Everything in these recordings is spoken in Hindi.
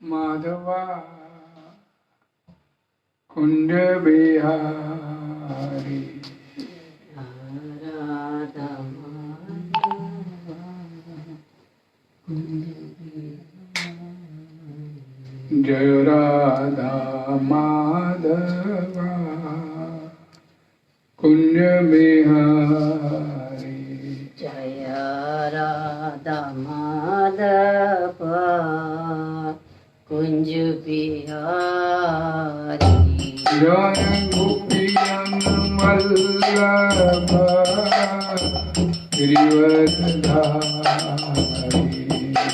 माधवा कुंज बिहारी जय राधा माधवा कुंज बिहारी जय राधा माधवा कुंज बिहारी जय गोपियन वल्लभ गिरिवरधारी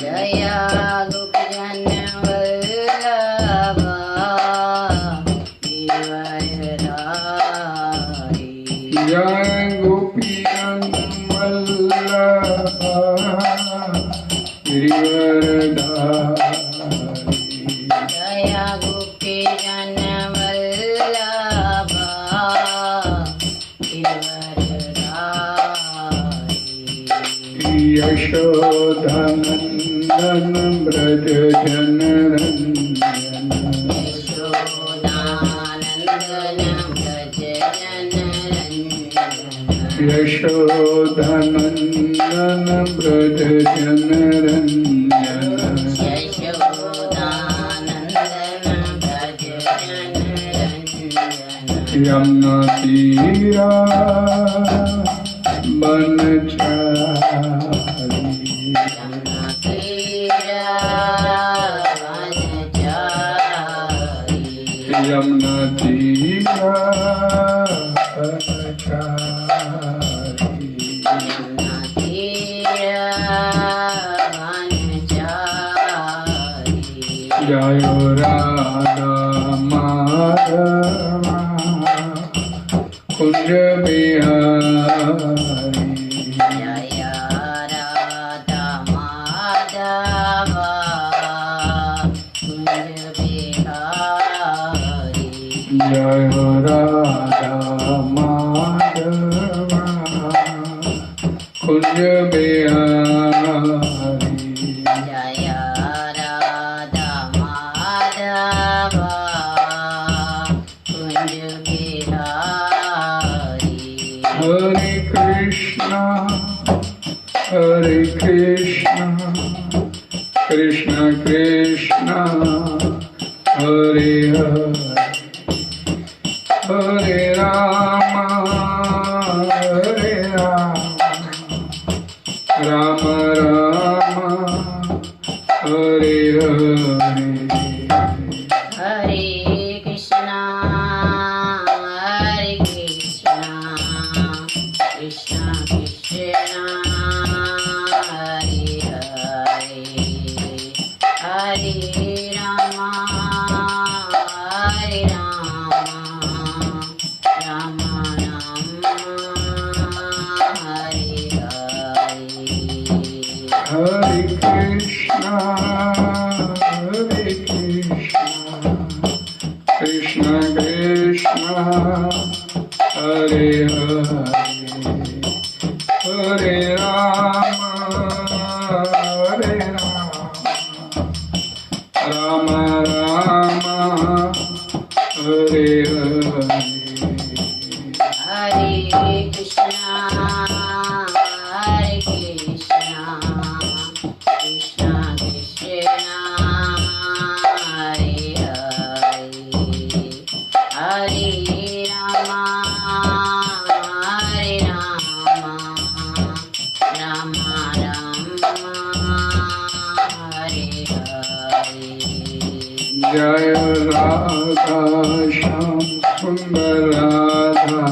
जय गोपियन वल्लभ गिरिवरधारी जय गोपियन वल्लभ गिरिवरधारी जय गोपीजन वल्लभ गिरिवरधारी यशोधनंदन ब्रज जनरंजन यशोदानंदन व्रज जनरंजन यशोधनंदन ब्रज जनरंजन यशोदानंदन व्रज जनरंजन यमुना तीरा बनचारी यमुना तीरा वनचारी यमुना तीरा बनचारी यमुना तीरा वनचारी जय राधा माधवा कुंज बिहारी जय राधा माधवा कुंज बिहारी जय राधा माधवा कुंज बिहारी जय राधा माधवा कुंज बिहारी हरे कृष्णा कृष्ण कृष्ण हरे हरे हरे राम राम राम हरे हरे हरे कृष्णा कृष्ण कृष्ण हरे हरे हरे राम राम राम हरे हरे हरे कृष्णा कृष्ण कृष्ण हरे हरे हरे राम राम राम हरे हरे हरे कृष्णा कृष्ण कृष्ण हरे हरे हरे राम राम हरे हरे जय राधा श्याम सुंदर राधा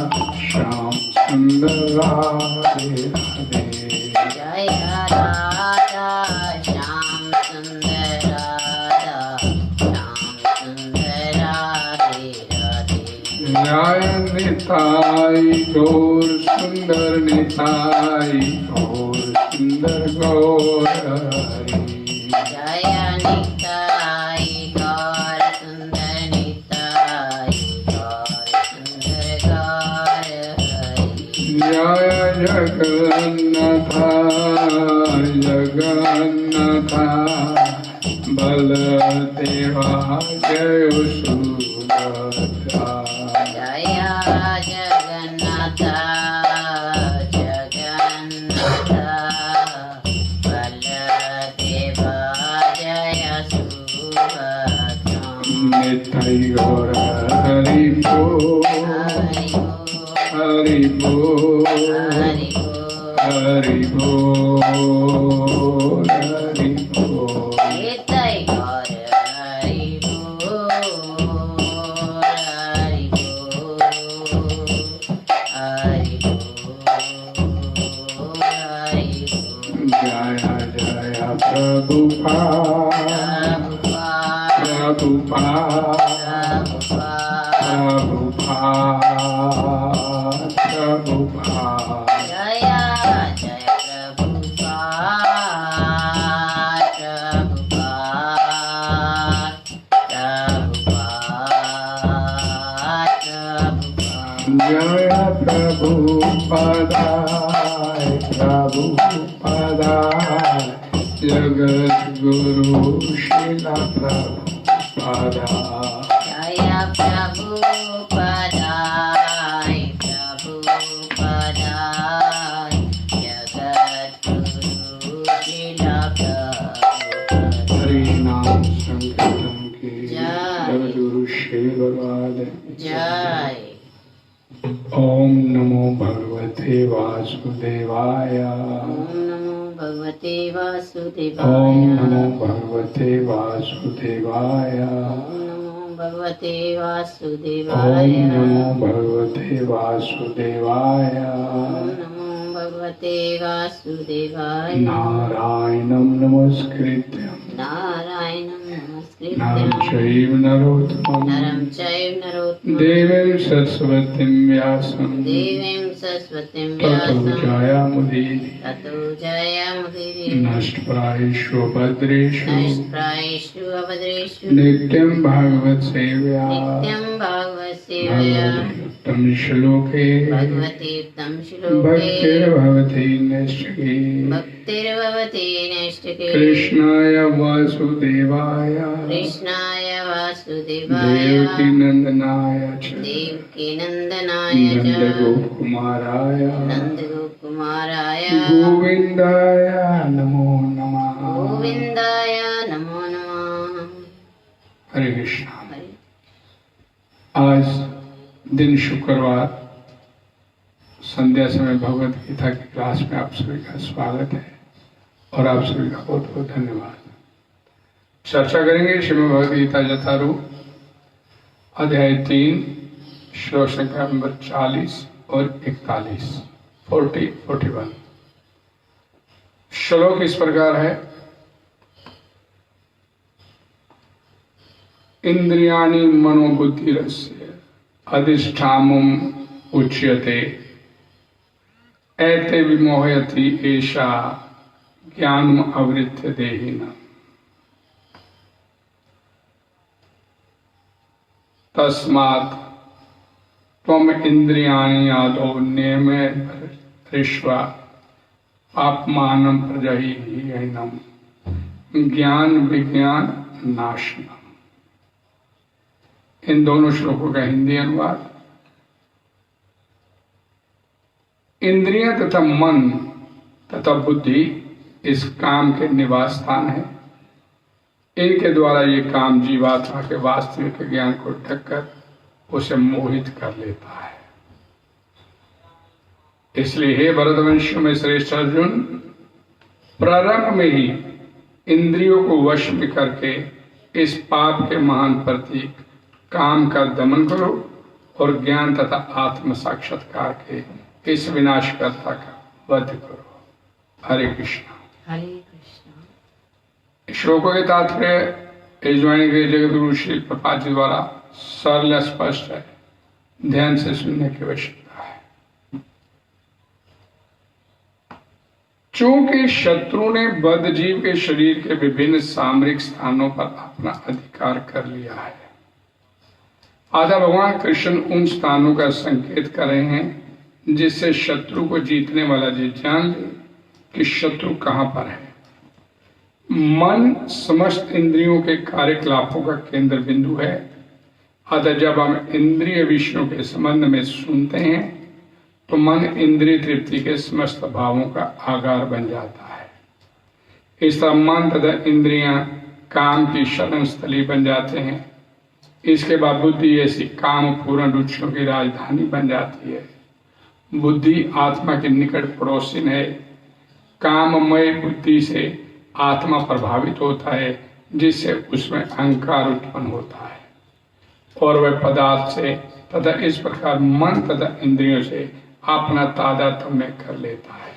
श्याम सुंदर राधे राधे जय राधा श्याम सुंदर राधा श्याम सुंदर राधे राधे जय निताई गौर सुंदर निताई गौर सुंदर गौर हरि जय निताई गौर सुंदर निताई गौर सुंदर गौर हरि जय जगन्नाथ जगन्नाथ बल बलदेवा जय सुभद्रा जय जगन्नाथ जगन्नाथ बलदेवा जय सुभद्रा निताई गौर हरि बोल हरि बोल हरि बोल हरि बोल हरि बोल हरि बोल निताई गौर हरि बोल हरि बोल हरि बोल हरि बोल जय जय प्रभुपाद प्रभुपाद प्रभुपाद प्रभुपाद जय जय प्रभुपाद प्रभुपाद प्रभुपाद जय प्रभुपादाय प्रभुपादाय जगत गुरु शिला प्रभुपादाय जय प्रभुपादाय प्रभुपादाय जगद्गुरु शिला प्रभुपादाय हरि नाम संकीर्तन की जय। जगत गुरु श्री भगवान जय ओम नमो भगवते वासुदेवाय ओम नमो भगवते वासुदेवाय ओम नमो भगवते वासुदेवाय ओम नमो भगवते ओम वासुदेवाय नमो भगवते वासुदेवाय ओम नमो भगवते वासुदेवाय नारायणं नमस्कृत्य नारायणं नरं नमस्कृत्य चैव नरोत्तमं नरं चैव नरोत्तमं देवीं सरस्वतीं व्यासं देवीं सरस्वतीं ततो व्यासं जयामुदीरये ततो जयमुदीरये नष्टप्रायेषु भद्रेषु नष्टप्रायेषु अभद्रेषु नित्यं भागवत सेवया नित्यं भागवतसेवया भगवत्युत्तम श्लोके भगवती उत्तम श्लोके भक्तिर्भवति नैष्ठिकी भक्तिर्भवति नैष्ठिके कृष्णाय वासुदेवाय कृष्णाय वासुदेवाय देवकी नंदनाय च देवकी नंदनाय च नन्दगोपकुमाराय नंदगोपकुमाराय गोविन्दाय नमो नमः गोविंदाय नमो नमः हरे कृष्णा। हरे आज दिन शुक्रवार संध्या समय भगवत गीता की क्लास में आप सभी का स्वागत है और आप सभी का बहुत बहुत धन्यवाद। चर्चा करेंगे श्रीमद् भगवद गीता यथारूप अध्याय 3 श्लोक संख्या नंबर 40 और 41 41। श्लोक इस प्रकार है। इंद्रियाणि मनोबुद्धिरस्य अधिष्ठानम् उच्यते एते विमोहयति एषा ज्ञानम् आवृत्य देहिनः। तस्मात् त्वम् इंद्रियाणि आदौ नियमेन धृत्वा पापमानं प्रजह्येनं ज्ञान विज्ञान नाशनम्। इन दोनों श्लोकों का हिंदी अनुवाद। इंद्रियां तथा मन तथा बुद्धि इस काम के निवास स्थान है। इनके द्वारा ये काम जीवात्मा के वास्तविक ज्ञान को ढककर उसे मोहित कर लेता है। इसलिए हे भरतवंशियों में श्रेष्ठ अर्जुन, प्रारंभ में ही इंद्रियों को वश में करके इस पाप के महान प्रतीक काम का दमन करो और ज्ञान तथा आत्म साक्षात्कार के इस विनाशकर्ता का वध करो। हरे कृष्णा। हरे कृष्णा। श्लोकों के तात्पर्य यजमानी के जगत गुरु श्री प्रपात जी द्वारा सरल स्पष्ट है, ध्यान से सुनने की आवश्यकता है। चूंकि शत्रु ने बद्ध जीव के शरीर के विभिन्न सामरिक स्थानों पर अपना अधिकार कर लिया है, आधा भगवान कृष्ण उन स्थानों का संकेत कर रहे हैं जिससे शत्रु को जीतने वाला जी जान ले कि शत्रु कहां पर है। मन समस्त इंद्रियों के कार्यकलापों का केंद्र बिंदु है। अतः जब हम इंद्रिय विषयों के संबंध में सुनते हैं तो मन इंद्रिय तृप्ति के समस्त भावों का आगार बन जाता है। इस तरह मन तथा इंद्रियां काम की शरण स्थली बन जाते हैं। इसके बाद बुद्धि ऐसी काम पूर्ण रुचियों की राजधानी बन जाती है। बुद्धि आत्मा के निकट पड़ोसिन है। काममय बुद्धि से आत्मा प्रभावित होता है, जिससे उसमें अहंकार उत्पन्न होता है और वह पदार्थ से तथा इस प्रकार मन तथा इंद्रियों से अपना तादात्म्य कर लेता है।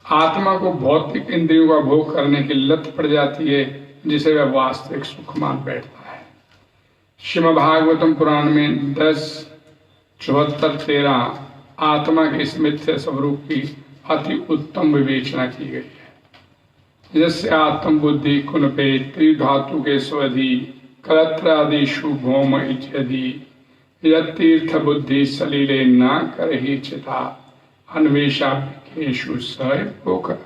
आत्मा को भौतिक इंद्रियों का भोग करने की लत पड़ जाती है, जिसे वह वास्तविक सुख मान बैठता है। श्रीमद् भागवतम पुराण में 10:74-13 आत्मा के इस मिथ्या स्वरूप की अति उत्तम विवेचना की गई है। जैसे आत्म बुद्धि कुनपे त्रिधातु के स्वधि कलत्रादिषु भौम इत्यदि यतीर्थ बुद्धि सलीले न करहि चिता अन्वेषाभ्यकेषु सहोकर।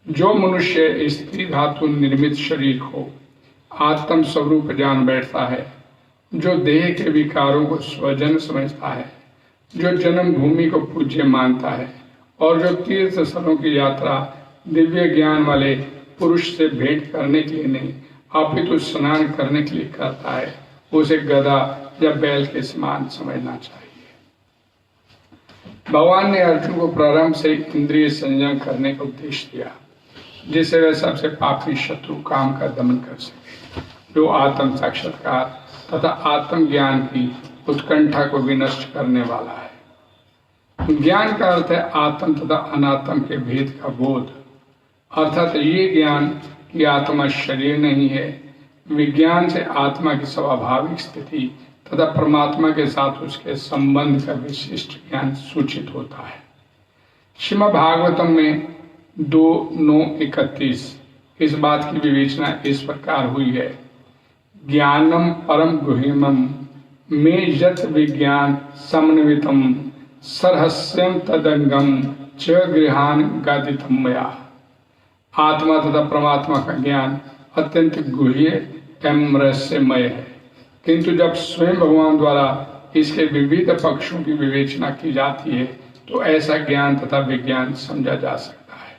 जो मनुष्य स्त्री धातु निर्मित शरीर को आत्म स्वरूप जान बैठता है, जो देह के विकारों को स्वजन समझता है, जो जन्म भूमि को पूज्य मानता है और जो तीर्थ स्थलों की यात्रा दिव्य ज्ञान वाले पुरुष से भेंट करने के लिए नहीं अपितु स्नान करने के लिए करता है, उसे गधा या बैल के समान समझना चाहिए। भगवान ने अर्जुन को प्रारंभ से इंद्रिय संयम करने का उपदेश दिया, जिससे वह सबसे पापी शत्रु काम का दमन कर सके, जो आत्म साक्षात्कार तथा आत्म ज्ञान की उत्कंठा को भी नष्ट करने वाला है। ज्ञान का अर्थ है आत्म तथा अनात्म के भेद का बोध, अर्थात ये ज्ञान कि आत्मा शरीर नहीं है। विज्ञान से आत्मा की स्वाभाविक स्थिति तथा परमात्मा के साथ उसके संबंध का विशिष्ट ज्ञान सूचित होता है। श्रीमद् भागवतम में 2:9-31 इस बात की विवेचना इस प्रकार हुई है। ज्ञानम परम गुह्यमम में यत विज्ञान समन्वितम सरहस्यम तदंगम च गृहान गादितम मया। आत्मा तथा परमात्मा का ज्ञान अत्यंत गुह्य एवं रहस्यमय है, किंतु जब स्वयं भगवान द्वारा इसके विविध पक्षों की विवेचना की जाती है तो ऐसा ज्ञान तथा विज्ञान समझा जा सकता है।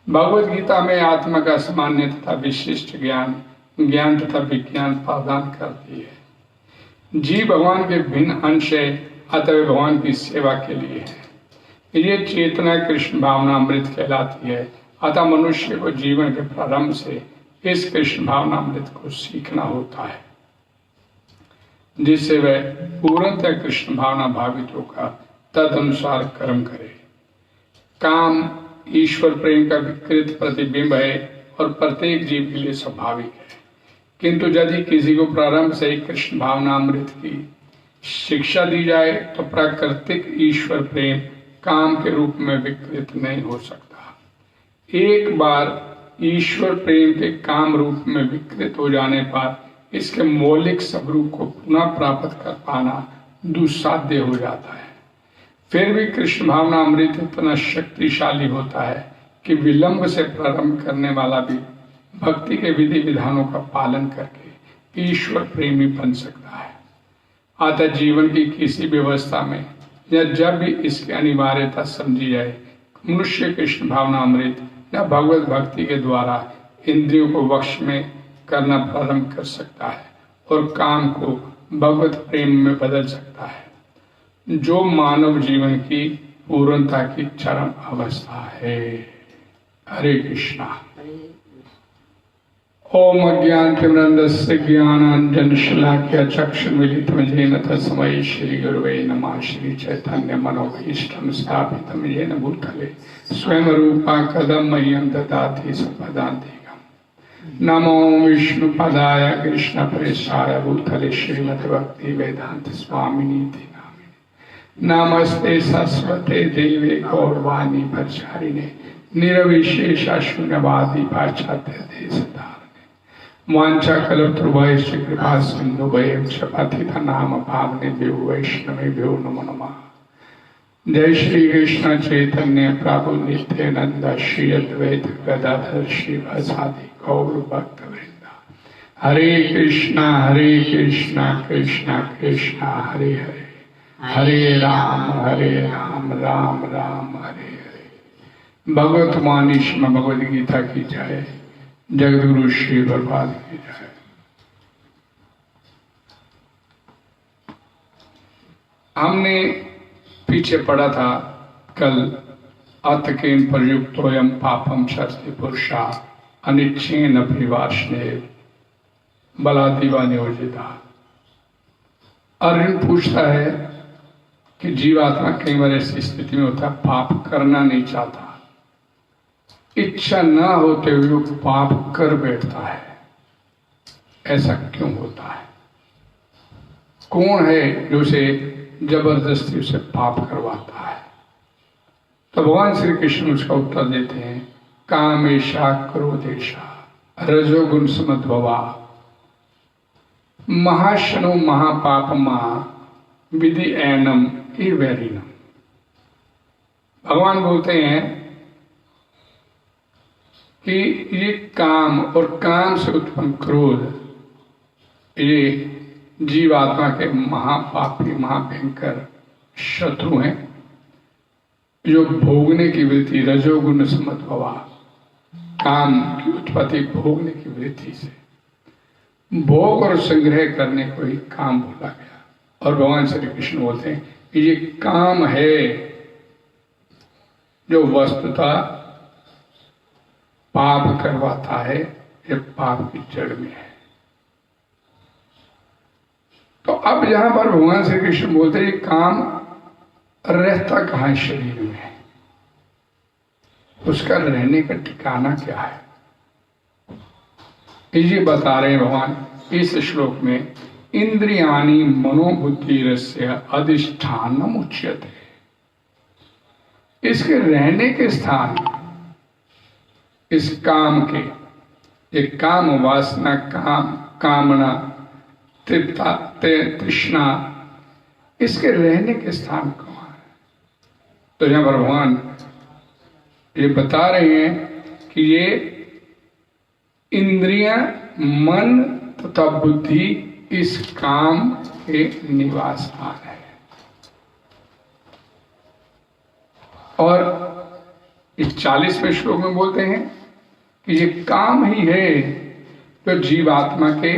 भगवद गीता में आत्मा का सामान्य तथा विशिष्ट ज्ञान तथा विज्ञान प्रदान करती है। जीव भगवान के भिन्न अंश है, अतः भगवान की सेवा के लिए है। ये चेतना कृष्ण भावना अमृत कहलाती है। अतः मनुष्य को जीवन के प्रारंभ से इस कृष्ण भावना अमृत को सीखना होता है, जिससे वह पूर्णतः कृष्ण भावना भावित होकर तद अनुसार कर्म करे। काम ईश्वर प्रेम का विकृत प्रतिबिंब है और प्रत्येक जीव के लिए स्वाभाविक है, किंतु यदि किसी को प्रारंभ से ही कृष्ण भावना अमृत की शिक्षा दी जाए तो प्राकृतिक ईश्वर प्रेम काम के रूप में विकृत नहीं हो सकता। एक बार ईश्वर प्रेम के काम रूप में विकृत हो जाने पर इसके मौलिक स्वरूप को पुनः प्राप्त कर पाना दुस्साध्य हो जाता है। फिर भी कृष्ण भावना अमृत इतना शक्तिशाली होता है कि विलंब से प्रारंभ करने वाला भी भक्ति के विधि विधानों का पालन करके ईश्वर प्रेमी बन सकता है। अतः जीवन की किसी व्यवस्था में या जब भी इसकी अनिवार्यता समझी जाए, मनुष्य कृष्ण भावना अमृत या भगवत भक्ति के द्वारा इंद्रियों को वश में करना प्रारंभ कर सकता है और काम को भगवत प्रेम में बदल सकता है, जो मानव जीवन की पूर्णता की चरम अवस्था है। हरे कृष्णा। ओम अज्ञानतिमिरन्धस्य ज्ञानाञ्जनशलाकया चक्षुर्मीलितं येन तस्मै श्रीगुरवे नमः। श्री चैतन्य मनोभीष्टं स्थापितं येन भूतले स्वयं रूपा कदा मह्यं ददाति सम्पदान्तिकम्। नमो विष्णुपदाय कृष्णप्रेष्ठाय भूतले श्रीमद्भक्ति वेदांत स्वामिनीति नामिने। नमस्ते सरस्वते देवे गौरवाणी प्रचारिणे निरविशेष शून्यवादी पाश्चात्य देशधारिणे। वांछा कलत्रवैश्य कृपा सिंधु वैश्य पतितनाम पावनेभ्यो वैष्णवेभ्यो नमो नमः। जय श्री कृष्ण चैतन्य प्रभु नित्यानंद श्री अद्वैत गदाधर श्रीवासादि गौर भक्त वृंदा। हरे कृष्णा कृष्णा कृष्णा हरे हरे, हरे राम राम राम हरे हरे। भगवत मानिश में भगवद गीता की जय, जगदगुरु श्री प्रभुपाद की जय। हमने पीछे पढ़ा था कल, अतकेन प्रयुक्तोयम पापम शस्ति पुरुषा अनिच्छेन अभिवासने बलादिवा नियोजिता। अर्जुन पूछता है कि जीवात्मा कई बार ऐसी स्थिति में होता है पाप करना नहीं चाहता, इच्छा ना होते हुए वो पाप कर बैठता है, ऐसा क्यों होता है? कौन है जो उसे जबरदस्ती उसे पाप करवाता है? तो भगवान श्री कृष्ण उसका उत्तर देते हैं, कामेशा क्रोधेशा रजोगुण समद्भवा महाशनो महापापमा विधि एनम इवैरिनम। भगवान बोलते हैं कि ये काम और काम से उत्पन्न क्रोध, ये जीवात्मा के महापापी महाभयंकर शत्रु हैं, जो भोगने की वृत्ति रजोगुण समद्भवा, काम की उत्पत्ति भोगने की वृत्ति से, भोग और संग्रह करने को ही काम बोला गया। और भगवान श्री कृष्ण बोलते हैं कि ये काम है जो वस्तुतः पाप करवाता है, ये पाप की जड़ में है। तो अब यहां पर भगवान श्री कृष्ण बोलते हैं काम रहता कहां शरीर में, उसका रहने का ठिकाना क्या है, ये बता रहे हैं भगवान इस श्लोक में। इंद्रियाणि मनोबुद्धिरस्य अधिष्ठानम उच्यते। इसके रहने के स्थान, इस काम के, ये काम वासना, काम कामना, तृष्णा, इसके रहने के स्थान कहाँ है? तो यहां पर भगवान ये बता रहे हैं कि ये इंद्रियां, मन तथा बुद्धि इस काम के निवास स्थान है। और इस 40वें श्लोक में बोलते हैं कि ये काम ही है जो जीवात्मा के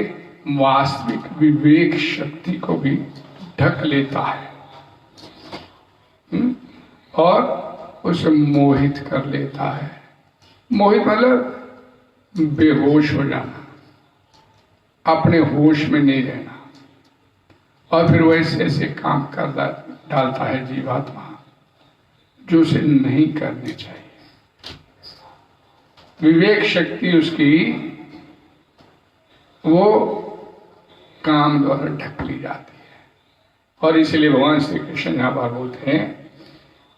वास्तविक विवेक शक्ति को भी ढक लेता है और उसे मोहित कर लेता है। मोहित मतलब बेहोश हो जाना, अपने होश में नहीं रहना, और फिर वैसे ऐसे काम कर डालता है जीवात्मा जो उसे नहीं करने चाहिए। विवेक शक्ति उसकी वो काम द्वारा ढक ली जाती है। और इसलिए भगवान श्री कृष्ण यहां पर बोलते हैं,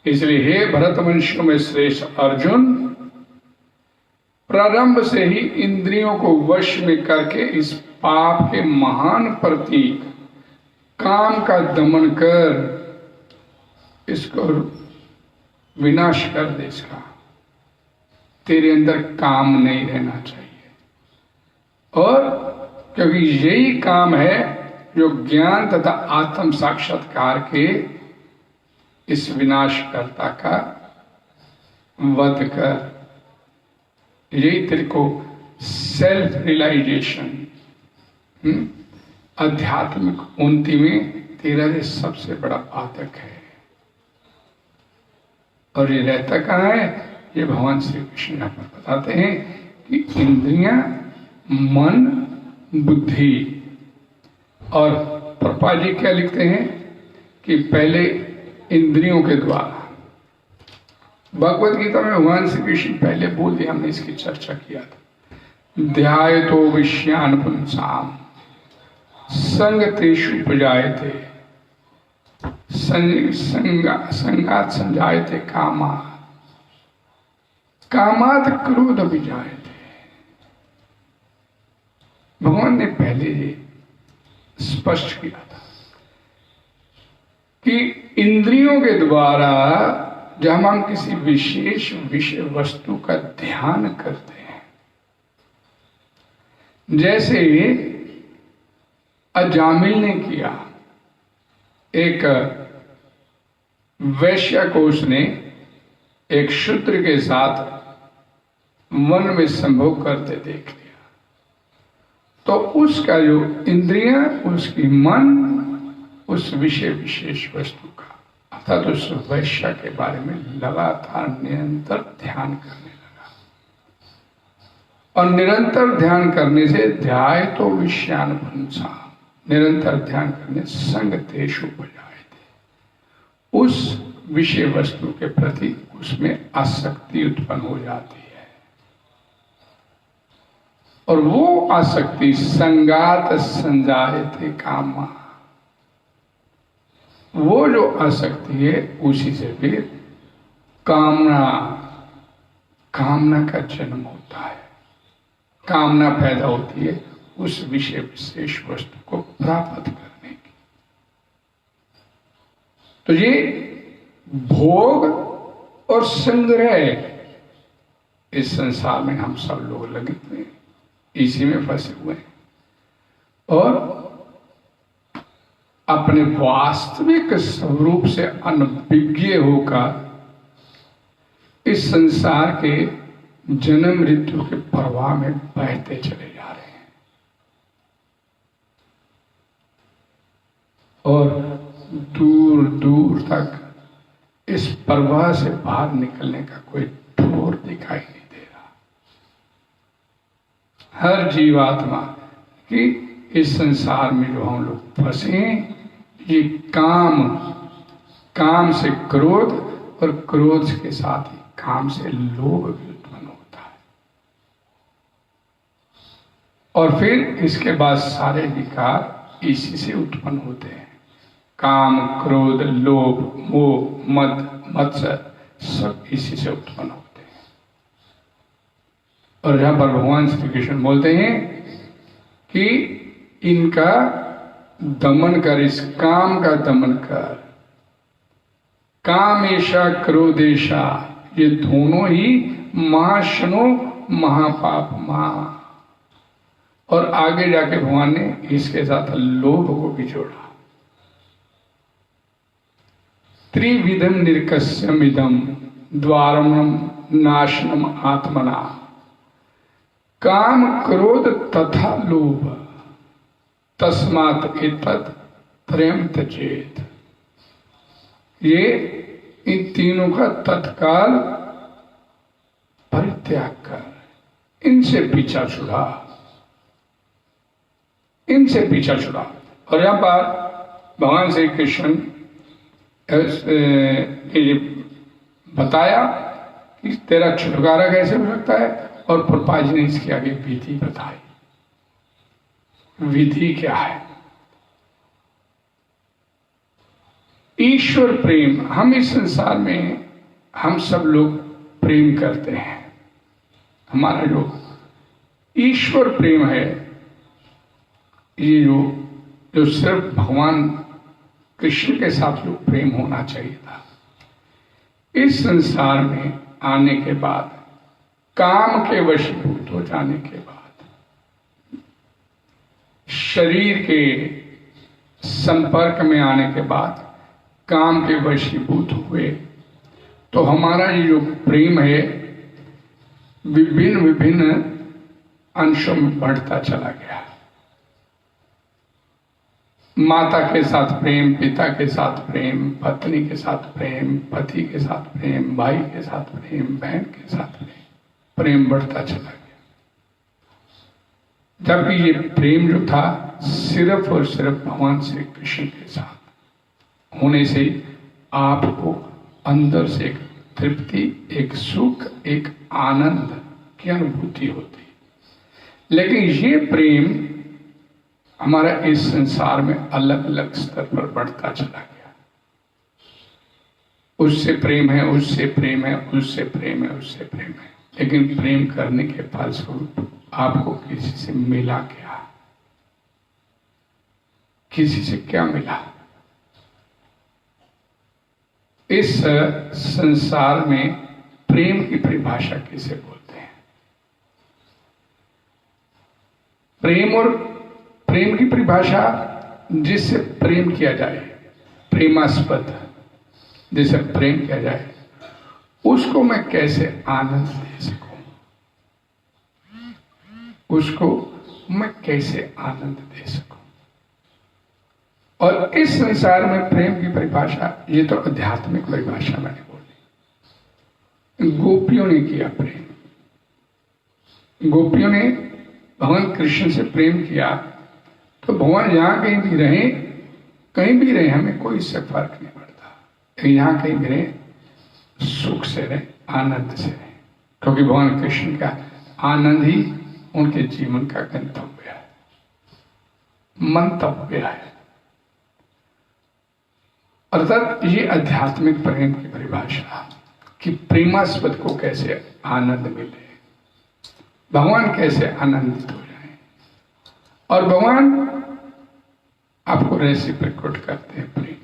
इसलिए हे भरतवंशियों में श्रेष्ठ अर्जुन, प्रारंभ से ही इंद्रियों को वश में करके इस पाप के महान प्रतीक काम का दमन कर, इसको विनाश कर दे। इसका तेरे अंदर काम नहीं रहना चाहिए। और क्योंकि यही काम है जो ज्ञान तथा आत्म साक्षात्कार के इस विनाशकर्ता का वध कर, यही तेरे को सेल्फ रियलाइजेशन, आध्यात्मिक उन्नति में तेरा ये सबसे बड़ा पातक है। और ये रहता कहाँ है? ये भगवान श्री कृष्ण यहाँ पर बताते हैं कि इंद्रियां, मन, बुद्धि। और प्रभुपाद जी क्या लिखते हैं कि पहले इंद्रियों के द्वारा, भगवद गीता में भगवान श्री कृष्ण पहले बोल दिया, हमने इसकी चर्चा किया था। ध्यायतो विषयान पुंसाम संगतेषु उपजायते संगात संजायते कामा कामात क्रोध विजायते। भगवान ने पहले ये स्पष्ट किया था कि इंद्रियों के द्वारा जब हम किसी विशेष विषय वस्तु का ध्यान करते हैं, जैसे अजामिल ने किया, एक वैश्य को उसने एक शूद्र के साथ वन में संभोग करते देख लिया, तो उसका जो इंद्रियां, उसकी मन उस विषय विशेष वस्तु का अर्थात उस वैश्य के बारे में लगातार निरंतर ध्यान करने लगा। और निरंतर ध्यान करने से ध्याय तो विषयानुपंसा, निरंतर ध्यान करने संग तेषु बजाए थे, उस विषय वस्तु के प्रति उसमें आसक्ति उत्पन्न हो जाती है। और वो आसक्ति संगात संजायते कामा, वो जो आसक्ति है उसी से फिर कामना का जन्म होता है, कामना पैदा होती है उस विषय विशेष वस्तु को प्राप्त करने की। तो ये भोग और संग्रह, इस संसार में हम सब लोग लगे हुए हैं, इसी में फंसे हुए हैं, और अपने वास्तविक स्वरूप से अनभिज्ञ होकर इस संसार के जन्म मृत्यु के प्रवाह में बहते चले जा रहे हैं। और दूर दूर तक इस प्रवाह से बाहर निकलने का कोई ठोर दिखाई नहीं दे रहा। हर जीवात्मा की इस संसार में जो हम लोग फंसे, ये काम से क्रोध, और क्रोध के साथ ही काम से लोभ भी उत्पन्न होता है। और फिर इसके बाद सारे विकार इसी से उत्पन्न होते हैं। काम, क्रोध, लोभ, मोह, मद, मत्सर सब इसी से उत्पन्न होते हैं। और जहां पर भगवान श्री कृष्ण बोलते हैं कि इनका दमन कर, इस काम का दमन कर, कामेशा क्रोधेशा, ये दोनों ही महाशनो महापाप मां। और आगे जाके भगवान ने इसके साथ लोभ को भी जोड़ा। त्रिविधम निर्कस्यम इदम द्वारम नाशनम आत्मना, काम, क्रोध तथा लोभ, तस्मात् एतत् त्रयम् त्यजेत। ये इन तीनों का तत्काल परित्याग कर, इनसे पीछा छुड़ा, इनसे पीछा छुड़ा। और यहां पर भगवान श्री कृष्ण ये बताया कि तेरा छुटकारा कैसे हो सकता है, और प्रभुपाद जी ने इसके आगे विधि बताई। विधि क्या है? ईश्वर प्रेम। हम इस संसार में हम सब लोग प्रेम करते हैं। हमारा जो ईश्वर प्रेम है, ये जो सिर्फ भगवान कृष्ण के साथ जो प्रेम होना चाहिए था, इस संसार में आने के बाद, काम के वशीभूत हो जाने के बाद, शरीर के संपर्क में आने के बाद, काम के वशीभूत हुए, तो हमारा ये जो प्रेम है विभिन्न विभिन्न अंशों में बढ़ता चला गया। माता के साथ प्रेम, पिता के साथ प्रेम, पत्नी के साथ प्रेम, पति के साथ प्रेम, भाई के साथ प्रेम, बहन के साथ प्रेम बढ़ता चला गया। जबकि ये प्रेम जो था सिर्फ और सिर्फ भगवान श्री कृष्ण के साथ होने से आपको अंदर से एक तृप्ति, एक सुख, एक आनंद की अनुभूति होती। लेकिन ये प्रेम हमारा इस संसार में अलग अलग स्तर पर बढ़ता चला गया। उससे प्रेम है, उससे प्रेम है, उससे प्रेम है, उससे प्रेम है। लेकिन प्रेम करने के फलस्वरूप आपको किसी से मिला क्या? किसी से क्या मिला? इस संसार में प्रेम की परिभाषा किसे बोलते हैं? प्रेम और प्रेम की परिभाषा जिससे प्रेम किया जाए, प्रेमास्पद जिसे प्रेम किया जाए, उसको मैं कैसे आनंद दे सकूं, उसको मैं कैसे आनंद दे सकूं। और इस संसार में प्रेम की परिभाषा, ये तो आध्यात्मिक परिभाषा मैंने बोली। गोपियों ने किया प्रेम, गोपियों ने भगवान कृष्ण से प्रेम किया, तो भगवान यहां कहीं भी रहे, कहीं भी रहे, हमें कोई इससे फर्क नहीं पड़ता। यहां कहीं भी रहे, सुख से रहे, आनंद से रहे, क्योंकि भगवान कृष्ण का आनंद ही उनके जीवन का गंतव्य है, मंतव्य है। अर्थात ये आध्यात्मिक प्रेम की परिभाषा कि प्रेमास्पद को कैसे आनंद मिले, भगवान कैसे आनंदित हो जाए। और भगवान आपको रेसिप्रोकेट करते हैं प्रेम।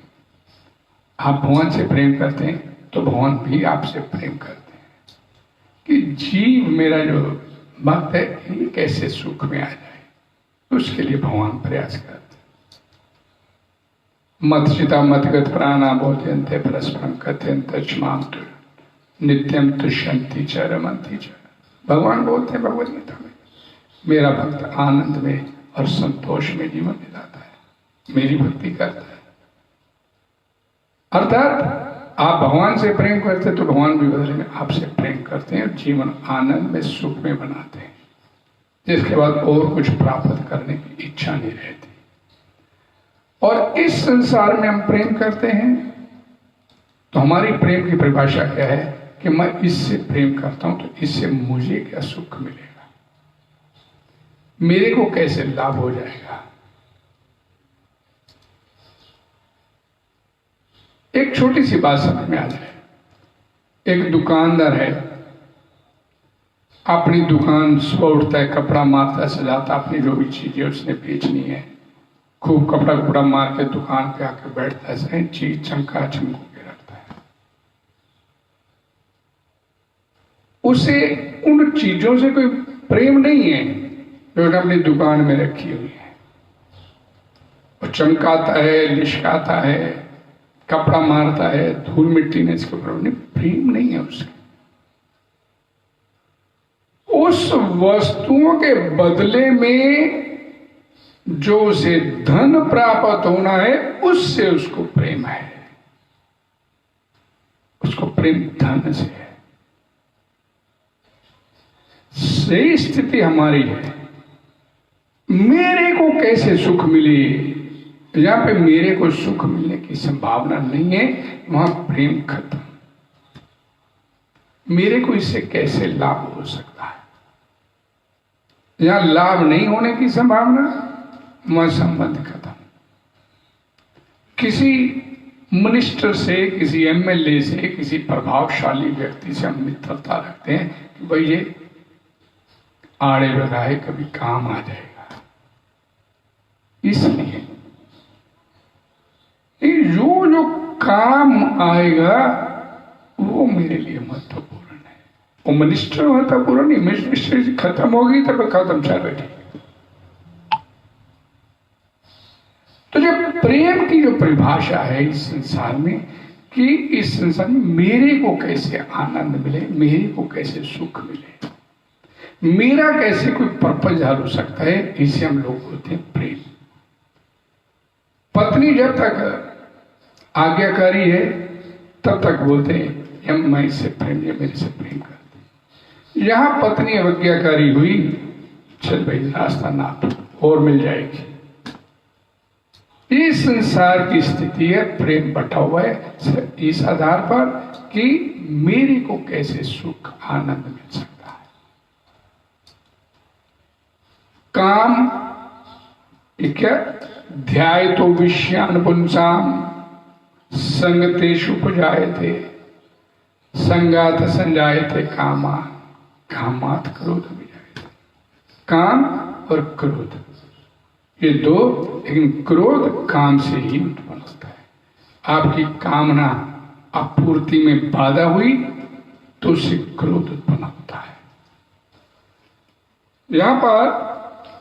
आप भगवान से प्रेम करते हैं तो भगवान भी आपसे प्रेम करते हैं कि जीव मेरा जो भक्त है ये कैसे सुख में आ जाए, उसके लिए भगवान प्रयास करते हैं। मत्सिता मतगत प्राणा बोधयन्ते परस्परम कथयन्ते माम नित्यम तुष्यन्ति च रमन्ति च। भगवान बोलते हैं भगवद गीता में, मेरा भक्त आनंद में और संतोष में जीवन बिताता है, मेरी भक्ति करता है। अर्थात आप भगवान से प्रेम करते हैं तो भगवान भी बदले में आपसे प्रेम करते हैं और जीवन आनंद में सुख में बनाते हैं, जिसके बाद और कुछ प्राप्त करने की इच्छा नहीं रहती। और इस संसार में हम प्रेम करते हैं तो हमारी प्रेम की परिभाषा क्या है कि मैं इससे प्रेम करता हूं तो इससे मुझे क्या सुख मिलेगा, मेरे को कैसे लाभ हो जाएगा। एक छोटी सी बात समझ में आ जाए। एक दुकानदार है, अपनी दुकान सुबह उठता है, कपड़ा मारता है, सजाता, अपनी जो भी चीजें उसने बेचनी है, खूब कपड़ा मार के दुकान पे आके बैठता है, सही चीज चमका चमको के रखता है। उसे उन चीजों से कोई प्रेम नहीं है जो उसने अपनी दुकान में रखी हुई है। वो चमकाता है, लिशकाता है, कपड़ा मारता है, धूल मिट्टी ने इसके ऊपर, प्रेम नहीं है उसके। उस वस्तुओं के बदले में जो उसे धन प्राप्त होना है उससे उसको प्रेम है, उसको प्रेम धन से है। सही स्थिति हमारी है, मेरे को कैसे सुख मिले, जहां पे मेरे को सुख मिलने की संभावना नहीं है वहां प्रेम खत्म। मेरे को इससे कैसे लाभ हो सकता है, जहां लाभ नहीं होने की संभावना वहां संबंध खत्म। किसी मिनिस्टर से, किसी एमएलए से, किसी प्रभावशाली व्यक्ति से हम मित्रता रखते हैं कि भाई ये आड़े लगाए कभी काम आ जाएगा, इसलिए जो काम आएगा वो मेरे लिए महत्वपूर्ण है। वो मिनिस्टर महत्वपूर्ण नहीं, मिनिस्टर खत्म होगी तब खत्म, चलो ठीक। तो जब प्रेम की जो परिभाषा है इस संसार में कि इस संसार में मेरे को कैसे आनंद मिले, मेरे को कैसे सुख मिले, मेरा कैसे कोई पर्पज हल हो सकता है, इसे हम लोग बोलते हैं प्रेम। पत्नी जब तक आज्ञाकारी है तब तक बोलते हैं मैं इससे प्रेम, ये मेरे से प्रेम करती। यहां पत्नी अवज्ञाकारी हुई, चल भाई रास्ता नाप और मिल जाएगी। इस संसार की स्थिति है, प्रेम बटा हुआ है इस आधार पर कि मेरे को कैसे सुख आनंद मिल सकता है। काम ये क्या, ध्याय तो विषयान पुंसाम संगतेषु उपजायते संगात संजायते कामा कामात क्रोध विजायते। काम और क्रोध ये दो, लेकिन क्रोध काम से ही उत्पन्न होता है। आपकी कामना आपूर्ति में बाधा हुई तो उससे क्रोध उत्पन्न होता है। यहां पर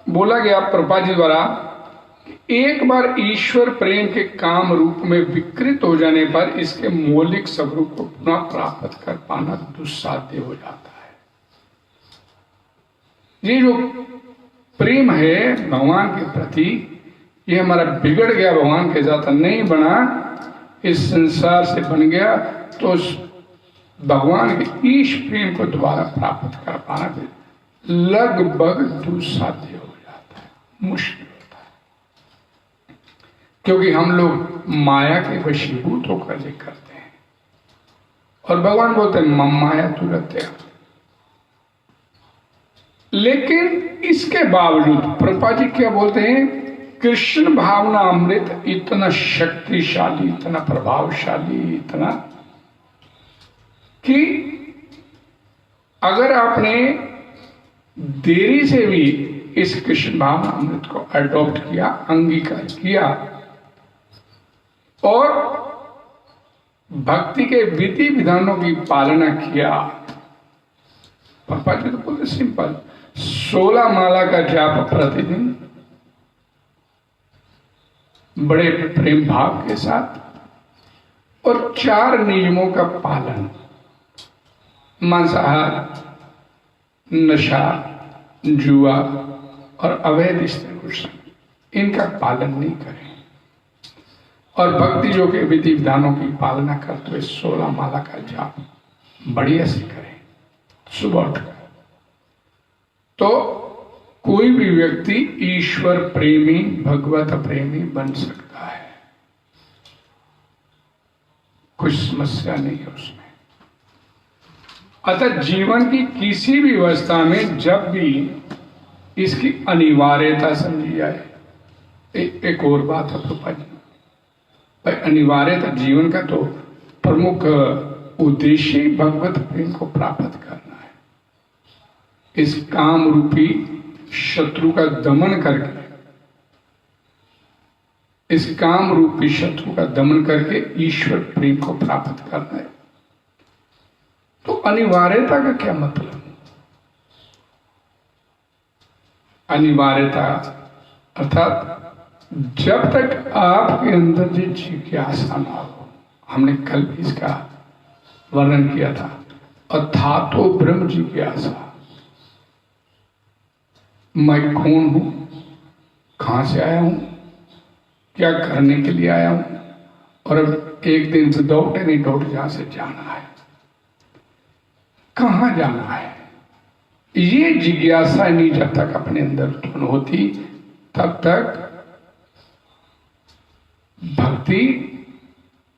बोला गया प्रभुपाद जी द्वारा, एक बार ईश्वर प्रेम के काम रूप में विकृत हो जाने पर इसके मौलिक स्वरूप को पुनः प्राप्त कर पाना दुस्साध्य हो जाता है। ये जो प्रेम है भगवान के प्रति, ये हमारा बिगड़ गया, भगवान के साथ नहीं बना, इस संसार से बन गया, तो उस भगवान के ईश प्रेम को दोबारा प्राप्त कर पाना लगभग दुस्साध्य हो जाता है, मुश्किल होता है। क्योंकि हम लोग माया के वशीभूत होकर ये करते हैं, और भगवान बोलते हैं मम माया तुरत्या। लेकिन इसके बावजूद प्रभुपाद जी क्या बोलते हैं, कृष्ण भावना अमृत इतना शक्तिशाली, इतना प्रभावशाली, इतना कि अगर आपने देरी से भी इस कृष्ण भावना अमृत को अडॉप्ट किया, अंगीकार किया, और भक्ति के विधि विधानों की पालना किया, प्रभुपाद जी तो बोलते सिंपल, 16 माला का जाप प्रतिदिन बड़े प्रेम भाव के साथ, और 4 नियमों का पालन, मांसाहार, नशा, जुआ और अवैध स्त्री, इनका पालन नहीं करें, और भक्ति जो के विधि विधानों की पालना करते हुए 16 माला का जाप बढ़िया से करें सुबह उठकर, तो कोई भी व्यक्ति ईश्वर प्रेमी, भगवत प्रेमी बन सकता है, कुछ समस्या नहीं है उसमें। अतः जीवन की किसी भी अवस्था में जब भी इसकी अनिवार्यता समझी जाए, एक और बात है प्रभुपाद जी, भाई अनिवार्यता जीवन का तो प्रमुख उद्देश्य ही भगवत प्रेम को प्राप्त करना है। इस काम रूपी शत्रु का दमन करके, इस काम रूपी शत्रु का दमन करके ईश्वर प्रेम को प्राप्त करना है। तो अनिवार्यता का क्या मतलब? अनिवार्यता अर्थात जब तक आपके अंदर जो जिज्ञासा ना हो, हमने कल भी इसका वर्णन किया था, अथातो ब्रह्म जिज्ञासा, मैं कौन हूं, कहां से आया हूं, क्या करने के लिए आया हूं, और अब एक दिन विदाउट एनी डाउट जहां से जाना है, कहां जाना है, ये जिज्ञासा नहीं जब तक अपने अंदर उत्पन्न होती तब तक भक्ति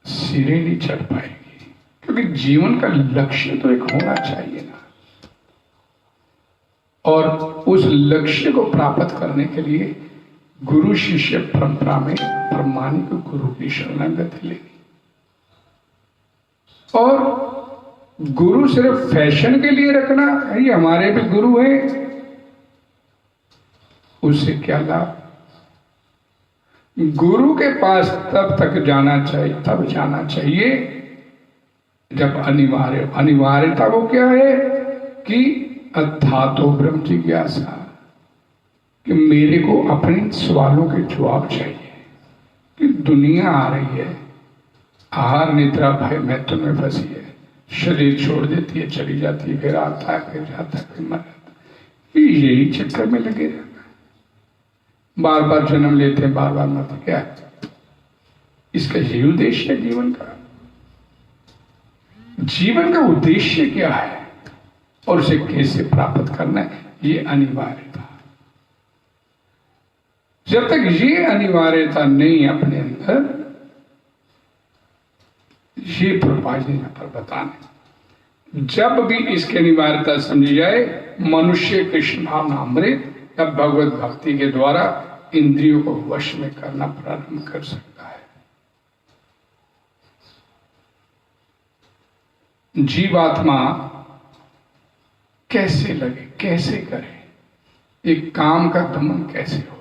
सिरे नहीं चढ़ पाएगी। क्योंकि जीवन का लक्ष्य तो एक होना चाहिए ना, और उस लक्ष्य को प्राप्त करने के लिए गुरु शिष्य परंपरा में प्रमाणिक गुरु की शरणागति लेनी। और गुरु सिर्फ फैशन के लिए रखना, ये हमारे भी गुरु हैं, उससे क्या लाभ? गुरु के पास तब तक जाना चाहिए, तब जाना चाहिए जब अनिवार्यता वो क्या है कि अथातो ब्रह्म जिज्ञासा, कि मेरे को अपने सवालों के जवाब चाहिए। कि दुनिया आ रही है, आहार निद्रा भय मैथुन में फंसी है, शरीर छोड़ देती है, चली जाती है, फिर आता है, फिर जाता है, फिर मर जाता है, यही चक्कर में लगे रहना, बार बार जन्म लेते हैं, बार बार मरते। क्या है इसका? यही उद्देश्य है जीवन का। जीवन का उद्देश्य क्या है और उसे कैसे प्राप्त करना है, ये अनिवार्यता। जब तक ये अनिवार्यता नहीं अपने अंदर, ये प्रभुपाद जी यहाँ पर बताने, जब भी इसकी अनिवार्यता समझी जाए, मनुष्य कृष्ण भावना अमृत या भगवत भक्ति के द्वारा इंद्रियों को वश में करना प्रारंभ कर सकता है। जीवात्मा कैसे लगे, कैसे करे, एक काम का दमन कैसे हो।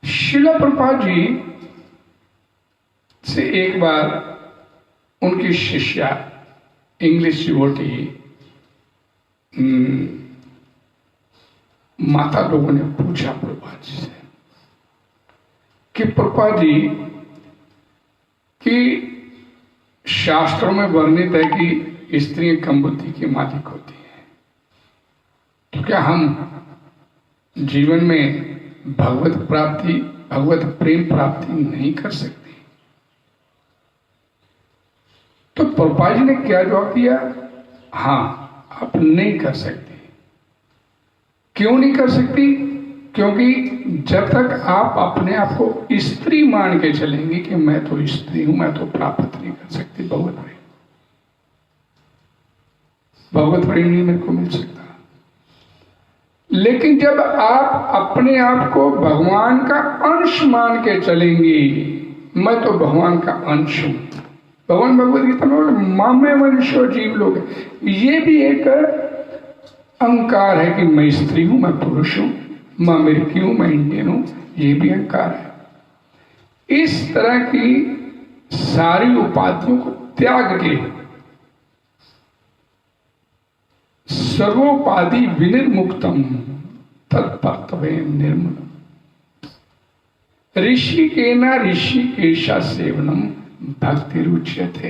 श्रील प्रभुपाद जी से एक बार उनकी शिष्या इंग्लिश डिवोटी माता लोगों ने पूछा प्रभुपाद जी से कि प्रभुपाद जी कि शास्त्रों में वर्णित है कि स्त्रियां कम बुद्धि की मालिक होती हैं, तो क्या हम जीवन में भगवत प्राप्ति, भगवत प्रेम प्राप्ति नहीं कर सकते? तो प्रभुपाद जी ने क्या जवाब दिया? हाँ, आप नहीं कर सकती। क्यों नहीं कर सकती? क्योंकि जब तक आप अपने आप को स्त्री मान के चलेंगी कि मैं तो स्त्री हूं, मैं तो प्राप्त नहीं कर सकती भगवत प्रेम। भगवत प्रेम नहीं मेरे को मिल सकता। लेकिन जब आप अपने आप को भगवान का अंश मान के चलेंगी, मैं तो भगवान का अंश हूं। भगवान भगवद गीता में बोले मामे वंशो जीव लोग, ये भी एक अहंकार है कि मैं स्त्री हूं, मैं पुरुष हूं, मैं अमेरिकी हूं, मैं इंडियन हूं, ये भी अहंकार है। इस तरह की सारी उपाधियों को त्याग के सर्वोपाधि विनिर्मुक्तम तत्पत्तवे निर्मलम ऋषिकेना ऋषिकेशा सेवनम भक्ति रुच्यते।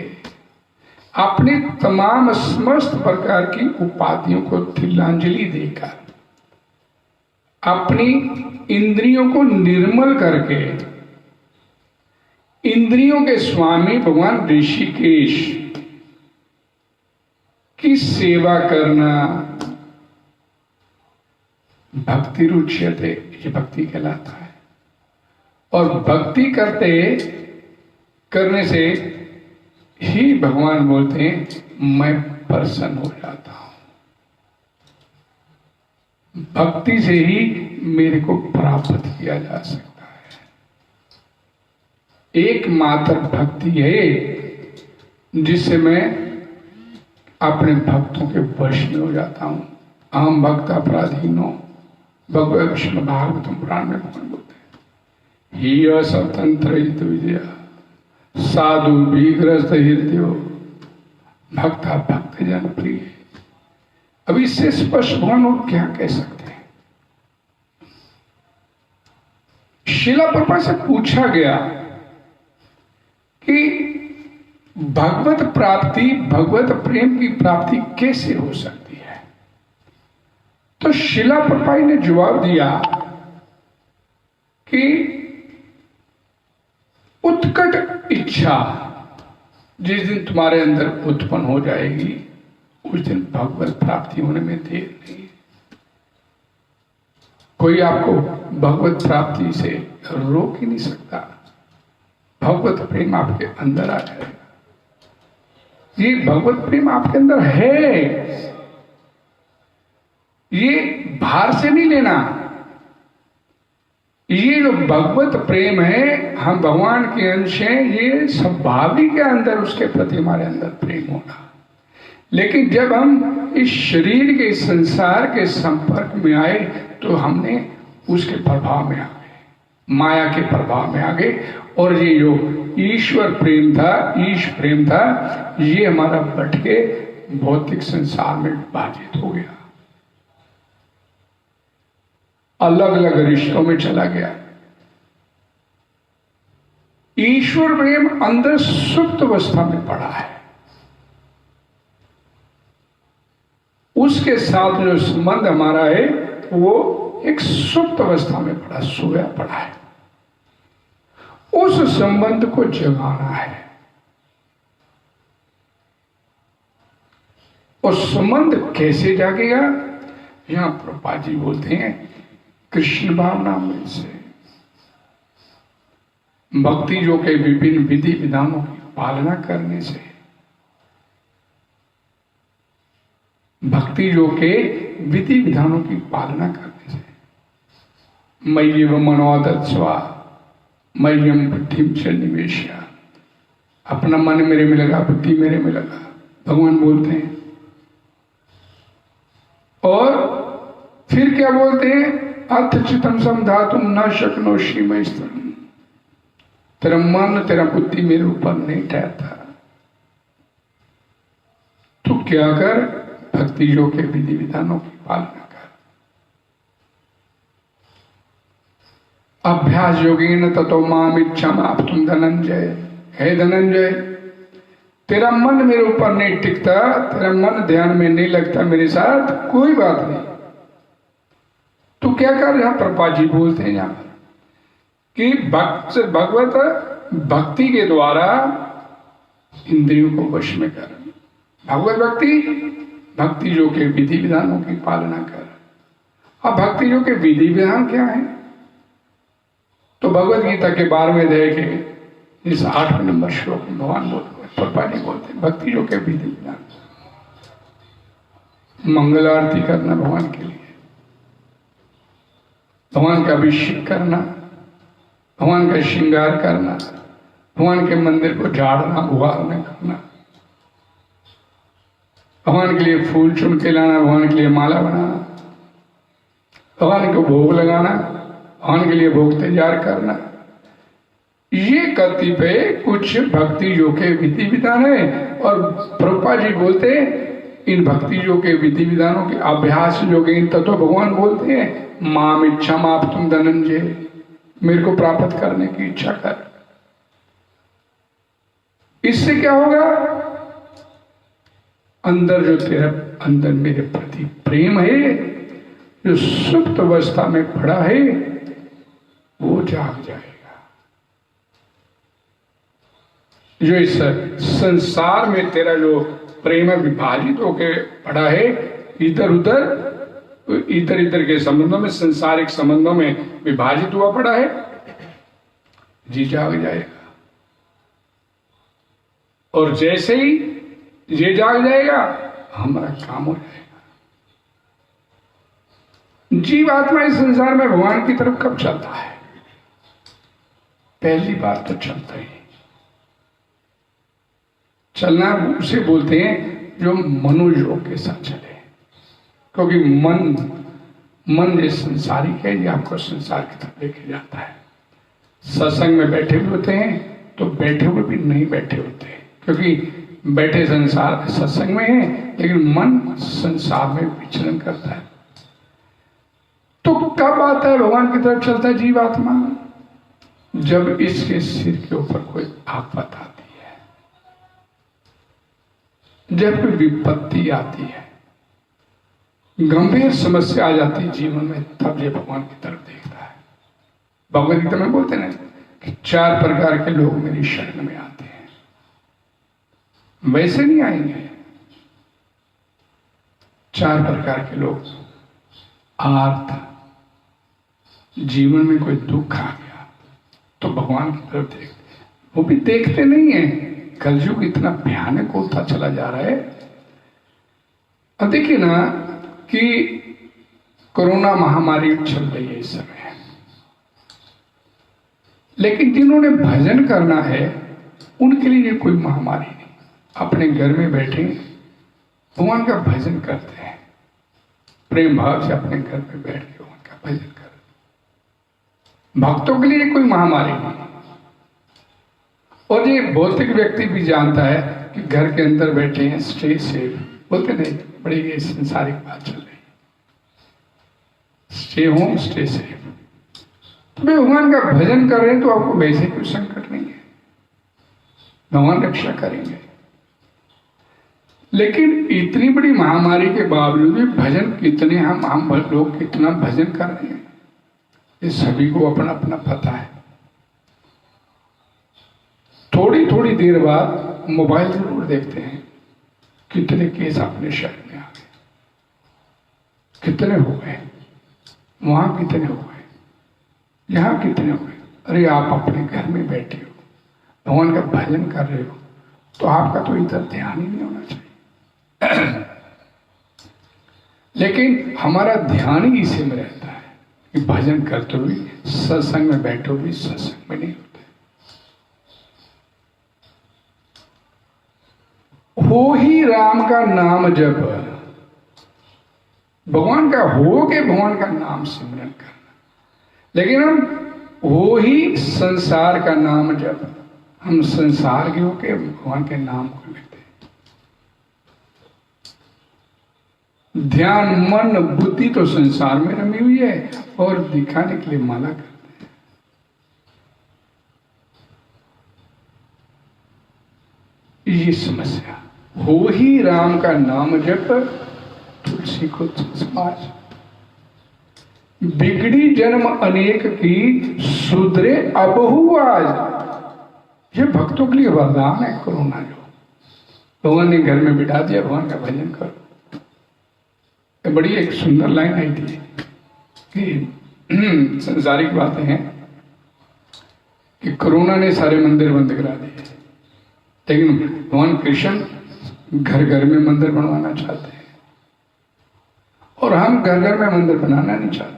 अपने तमाम समस्त प्रकार की उपाधियों को तिलांजलि देकर, अपनी इंद्रियों को निर्मल करके, इंद्रियों के स्वामी भगवान ऋषिकेश की सेवा करना भक्ति रुच्यते, ये भक्ति कहलाता है। और भक्ति करने से ही भगवान बोलते हैं मैं प्रसन्न हो जाता हूं। भक्ति से ही मेरे को प्राप्त किया जा सकता है। एकमात्र भक्ति है जिससे मैं अपने भक्तों के वश में हो जाता हूं। अहम भक्त अपराधीनो, भगवत विष्णु भागवतम पुराण में भगवान बोलते हैं ही स्वतंत्र विजया साधु विग्रस्त हृदय भक्ता भक्त जन प्रिय। अब इससे स्पष्ट भगवान और क्या कह सकते हैं? शिला प्रभुपाद से पूछा गया कि भगवत प्राप्ति, भगवत प्रेम की प्राप्ति कैसे हो सकती है? तो शिला प्रभुपाद ने जवाब दिया कि उत्कट इच्छा जिस दिन तुम्हारे अंदर उत्पन्न हो जाएगी, उस दिन भगवत प्राप्ति होने में देर नहीं। कोई आपको भगवत प्राप्ति से रोक ही नहीं सकता। भगवत प्रेम आपके अंदर आ जाएगा। ये भगवत प्रेम आपके अंदर है, ये बाहर से नहीं लेना। ये जो भगवत प्रेम है, हम भगवान के अंश हैं, ये स्वाभाविक के अंदर उसके प्रति हमारे अंदर प्रेम होना। लेकिन जब हम इस शरीर के, इस संसार के संपर्क में आए तो हमने उसके प्रभाव में आ गए, माया के प्रभाव में आ गए। और ये जो ईश्वर प्रेम था, ईश प्रेम था, ये हमारा बट के भौतिक संसार में विभाजित हो गया, अलग अलग रिश्तों में चला गया। ईश्वर प्रेम अंदर सुप्त अवस्था में पड़ा है, उसके साथ जो संबंध हमारा है वो एक सुप्त अवस्था में पड़ा, सोया पड़ा है। उस संबंध को जगाना है। और संबंध कैसे जागेगा? यहां प्रभुपाद जी बोलते हैं कृष्ण भावना में से, भक्ति जो के विभिन्न विधि विधानों की पालना करने से, भक्ति जो के विधि विधानों की पालना करने से, मय्येव मनोदत्स्वा मय्यम बुद्धिम च निवेशया, अपना मन मेरे में लगा, बुद्धि मेरे में लगा, भगवान बोलते हैं। और फिर क्या बोलते हैं? अर्थचितम समधातुम न शक्नोषि मयि स्तरम, तेरा मन तेरा बुद्धि मेरे ऊपर नहीं ठहरता, तू क्या कर, भक्ति योग के विधि विधानों की पालना कर। अभ्यास योगेन ततो माम इच्छामाप्तुम धनंजय। हे धनंजय, तेरा मन मेरे ऊपर नहीं टिकता, तेरा मन ध्यान में नहीं लगता मेरे साथ, कोई बात नहीं। तू क्या कर, जहां प्रभुपाद जी बोलते हैं यहां पर कि भगवत भक्ति के द्वारा इंद्रियों को वश में कर। भगवत भक्ति जो के विधि विधानों की पालना कर। अब भक्ति जो के विधि विधान क्या है? तो भगवत गीता के 12वें अध्याय के इस 8वें नंबर श्लोक में भगवान बोलते हैं भक्ति जो के विधि विधान। मंगल आरती करना भगवान के लिए, भगवान का अभिषेक करना, भगवान का श्रृंगार करना, भगवान के मंदिर को झाड़ना बुहारना करना, भगवान के लिए फूल चुन के लाना, भगवान के लिए माला बनाना, भगवान को भोग लगाना, भगवान के लिए भोग तैयार करना, ये कतिपय कुछ भक्ति योग के विधि विधान है। और प्रभुपाद जी बोलते हैं इन भक्ति योग के विधि विधानों के अभ्यास योग तत्व भगवान बोलते हैं माम इच्छा माप तुम धनंजय, मेरे को प्राप्त करने की इच्छा कर। इससे क्या होगा? अंदर जो तेरा अंदर मेरे प्रति प्रेम है, जो सुप्त अवस्था में पड़ा है, वो जाग जाएगा। जो इस संसार में तेरा जो प्रेम विभाजित होकर पड़ा है, इधर इधर के संबंधों में, संसारिक संबंधों में विभाजित हुआ पड़ा है, जी जाग जाएगा। और जैसे ही ये जाग जाएगा, हमारा काम हो जाएगा। जीवात्मा इस संसार में भगवान की तरफ कब चलता है? पहली बात तो चलता ही चलना उसे बोलते हैं जो मनोयोग के साथ चले, क्योंकि मन ये संसारिक है, ये आपको संसार की तरफ लेके जाता है। सत्संग में बैठे भी होते हैं तो बैठे हुए भी नहीं बैठे होते, क्योंकि बैठे संसार सत्संग में है, लेकिन मन संसार में विचरण करता है। तो कब आता है भगवान की तरफ चलता है जीवात्मा? जब इसके सिर के ऊपर कोई आफत आती है, जब कोई विपत्ति आती है, गंभीर समस्या आ जाती है जीवन में, तब ये भगवान की तरफ देखता है। भगवद गीता में बोलते हैं कि 4 प्रकार के लोग मेरी शरण में आते हैं, वैसे नहीं आएंगे। 4 प्रकार के लोग, आर्थ, जीवन में कोई दुख आ गया तो भगवान की तरफ देखते, वो भी देखते नहीं है। कलयुग इतना भयानक होता चला जा रहा है। अब देखिए ना कि कोरोना महामारी चल रही है इस समय, लेकिन जिन्होंने भजन करना है उनके लिए कोई महामारी नहीं। अपने घर में बैठे भगवान का भजन करते हैं, प्रेम भाव से अपने घर में बैठ के भगवान का भजन करते। भक्तों के लिए कोई महामारी नहीं। और ये भौतिक व्यक्ति भी जानता है कि घर के अंदर बैठे हैं, स्टे सेफ, बोलते नहीं, बड़ी ये संसारिक बात चल रही है, स्टे होम स्टे सेफ। तो भगवान का भजन कर रहे हैं तो आपको वैसे कोई संकट नहीं है, भगवान रक्षा करेंगे। लेकिन इतनी बड़ी महामारी के बावजूद भी भजन कितने हम लोग कितना भजन कर रहे हैं, ये सभी को अपना अपना पता है। थोड़ी थोड़ी देर बाद मोबाइल जरूर देखते हैं, कितने केस अपने शहर में आ गए, कितने हो गए, वहां कितने हो गए, यहां कितने हो गए। अरे आप अपने घर में बैठे हो, भगवान का भजन कर रहे हो, तो आपका तो इधर ध्यान ही नहीं होना चाहिए। लेकिन हमारा ध्यान ही इसी में रहता है कि भजन करते हुए, सत्संग में बैठे हुए सत्संग में नहीं होते। हो ही राम का नाम जप, भगवान का हो के भगवान का नाम सिमरन करना। लेकिन हम हो ही संसार का नाम जप, हम संसार के होके भगवान के नाम को लेते हैं। ध्यान मन बुद्धि तो संसार में रमी हुई है और दिखाने के लिए माला करते हैं। ये समस्या हो ही राम का नाम जप तुलसी को समाज बिगड़ी जन्म अनेक की सुधरे अबहु आज। ये भक्तों के लिए वरदान है कोरोना जो भगवान ने घर में बिठा दिया, भगवान का भजन करो। बड़ी एक सुंदर लाइन आई थी कि संसारिक बातें हैं कि कोरोना ने सारे मंदिर बंद करा दिए, लेकिन भगवान कृष्ण घर घर में मंदिर बनवाना चाहते हैं और हम घर घर में मंदिर बनाना नहीं चाहते।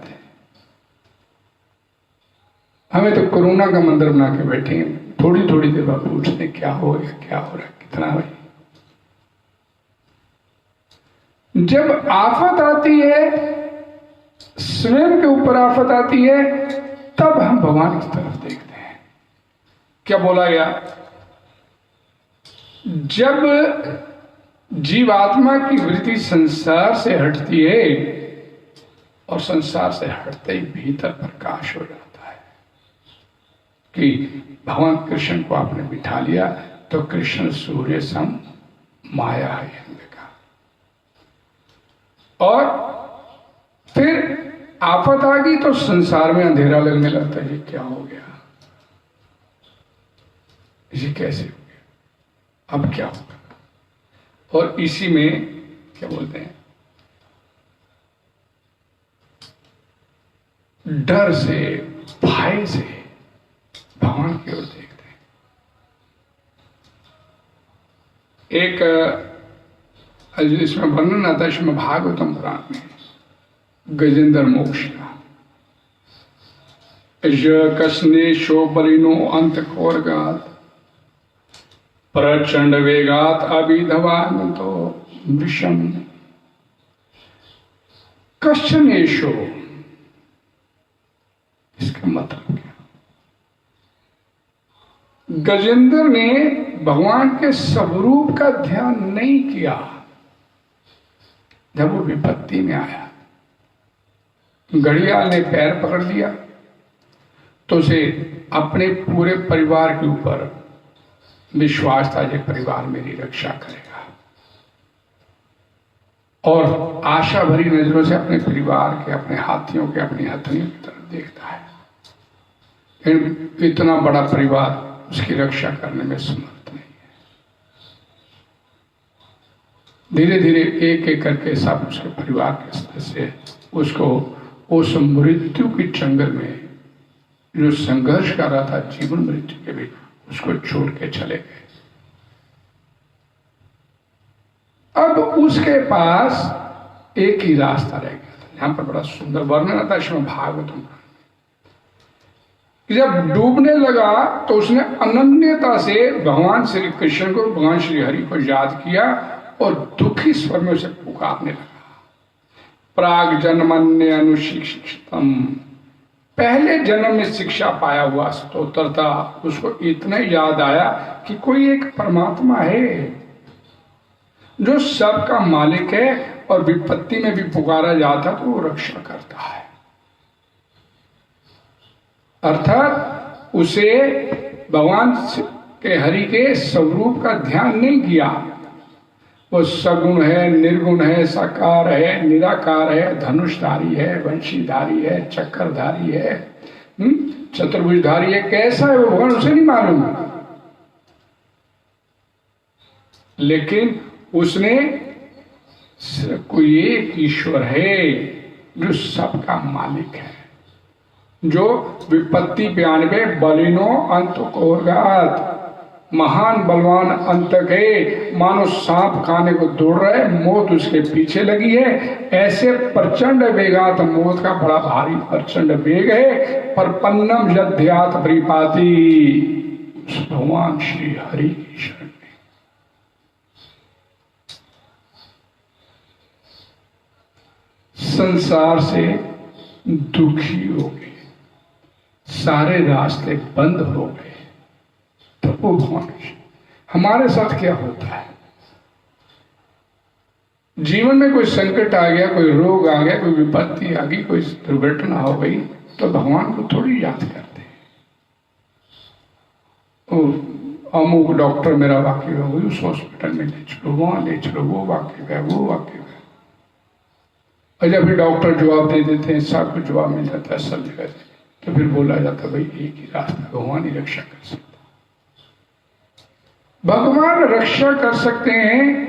हमें तो कोरोना का मंदिर बना के बैठे हैं, थोड़ी थोड़ी देर बाद पूछते क्या हो रहा है, कितना भाई। जब आफत आती है, स्वयं के ऊपर आफत आती है, तब हम भगवान की तरफ देखते हैं। क्या बोला गया? जब जीवात्मा की वृत्ति संसार से हटती है और संसार से हटते ही भीतर प्रकाश हो जाता है कि भगवान कृष्ण को आपने बिठा लिया तो कृष्ण सूर्य सम माया है अंधकार। और फिर आफत आ गई तो संसार में अंधेरा लगने लगता है। ये क्या हो गया, ये कैसे हो गया, अब क्या होगा। और इसी में क्या बोलते हैं, डर से भय से भगवान की ओर देखते हैं। एक इसमें वर्णन आता है इसमें भागवतम पुराण में गजेंद्र मोक्ष का। कसने शो बलिनो अंत खोरगात प्रचंड वेगात अभिधवान तो विषम कश्चनेशो। इसका मतलब क्या? गजेंद्र ने भगवान के स्वरूप का ध्यान नहीं किया। जब वो विपत्ति में आया, घड़ियाल ने पैर पकड़ लिया तो उसे अपने पूरे परिवार के ऊपर विश्वास था, ये परिवार मेरी रक्षा करेगा, और आशा भरी नजरों से अपने परिवार के, अपने हाथियों के, अपनी हथनियों की तरफ देखता है। इतना बड़ा परिवार उसकी रक्षा करने में समर्थ नहीं है। धीरे धीरे एक एक करके सब उसके परिवार के सदस्य उसको उस मृत्यु की चंगल में जो संघर्ष कर रहा था, जीवन मृत्यु के भी, उसको छोड़ के चले गए। अब उसके पास एक ही रास्ता रह गया था। यहां पर बड़ा सुंदर वर्णन आता है इसमें भागवतम। जब डूबने लगा तो उसने अनन्यता से भगवान श्री कृष्ण को, भगवान श्री हरि को याद किया और दुखी स्वर में उसे पुकारने लगा। प्राग जन्मन्य अनुशिक्षितम, पहले जन्म में शिक्षा पाया हुआ स्तोत्र था, उसको इतना याद आया कि कोई एक परमात्मा है जो सबका मालिक है और विपत्ति में भी पुकारा जाता तो वो रक्षा करता है। अर्थात उसे भगवान के हरि के स्वरूप का ध्यान नहीं किया। वो सगुण है, निर्गुण है, साकार है, निराकार है, धनुषधारी है, वंशीधारी है, चक्रधारी है, चतुर्भुजधारी है, कैसा है वो भगवान उसे नहीं मालूम। लेकिन उसने कोई एक ईश्वर है जो सबका मालिक है, जो विपत्ति पे आने में बलिनो अंत कोरगात, महान बलवान अंत के, मानो सांप खाने को दौड़ रहे, मौत उसके पीछे लगी है। ऐसे प्रचंड वेगात, मौत का बड़ा भारी प्रचंड वेग है। पर पन्नम यध्यात परिपाती, भगवान श्री हरि की शरण में संसार से दुखी हो गए, सारे रास्ते बंद हो गए। तो वो भगवान, हमारे साथ क्या होता है? जीवन में कोई संकट आ गया, कोई रोग आ गया, कोई विपत्ति आ गई, कोई दुर्घटना हो गई, तो भगवान को थोड़ी याद करते हैं। अमुक डॉक्टर मेरा वाकिफ हो गई, उस हॉस्पिटल में ले चलो, वहां ले चलो, वो वाकिफ है, वो वाकिफ है। और जब फिर डॉक्टर जवाब दे देते हैं, सब कुछ जवाब मिल जाता है सब जगह से, तो फिर बोला जाता है भाई एक ही रास्ता, भगवान ही रक्षा कर सकता। भगवान रक्षा कर सकते हैं,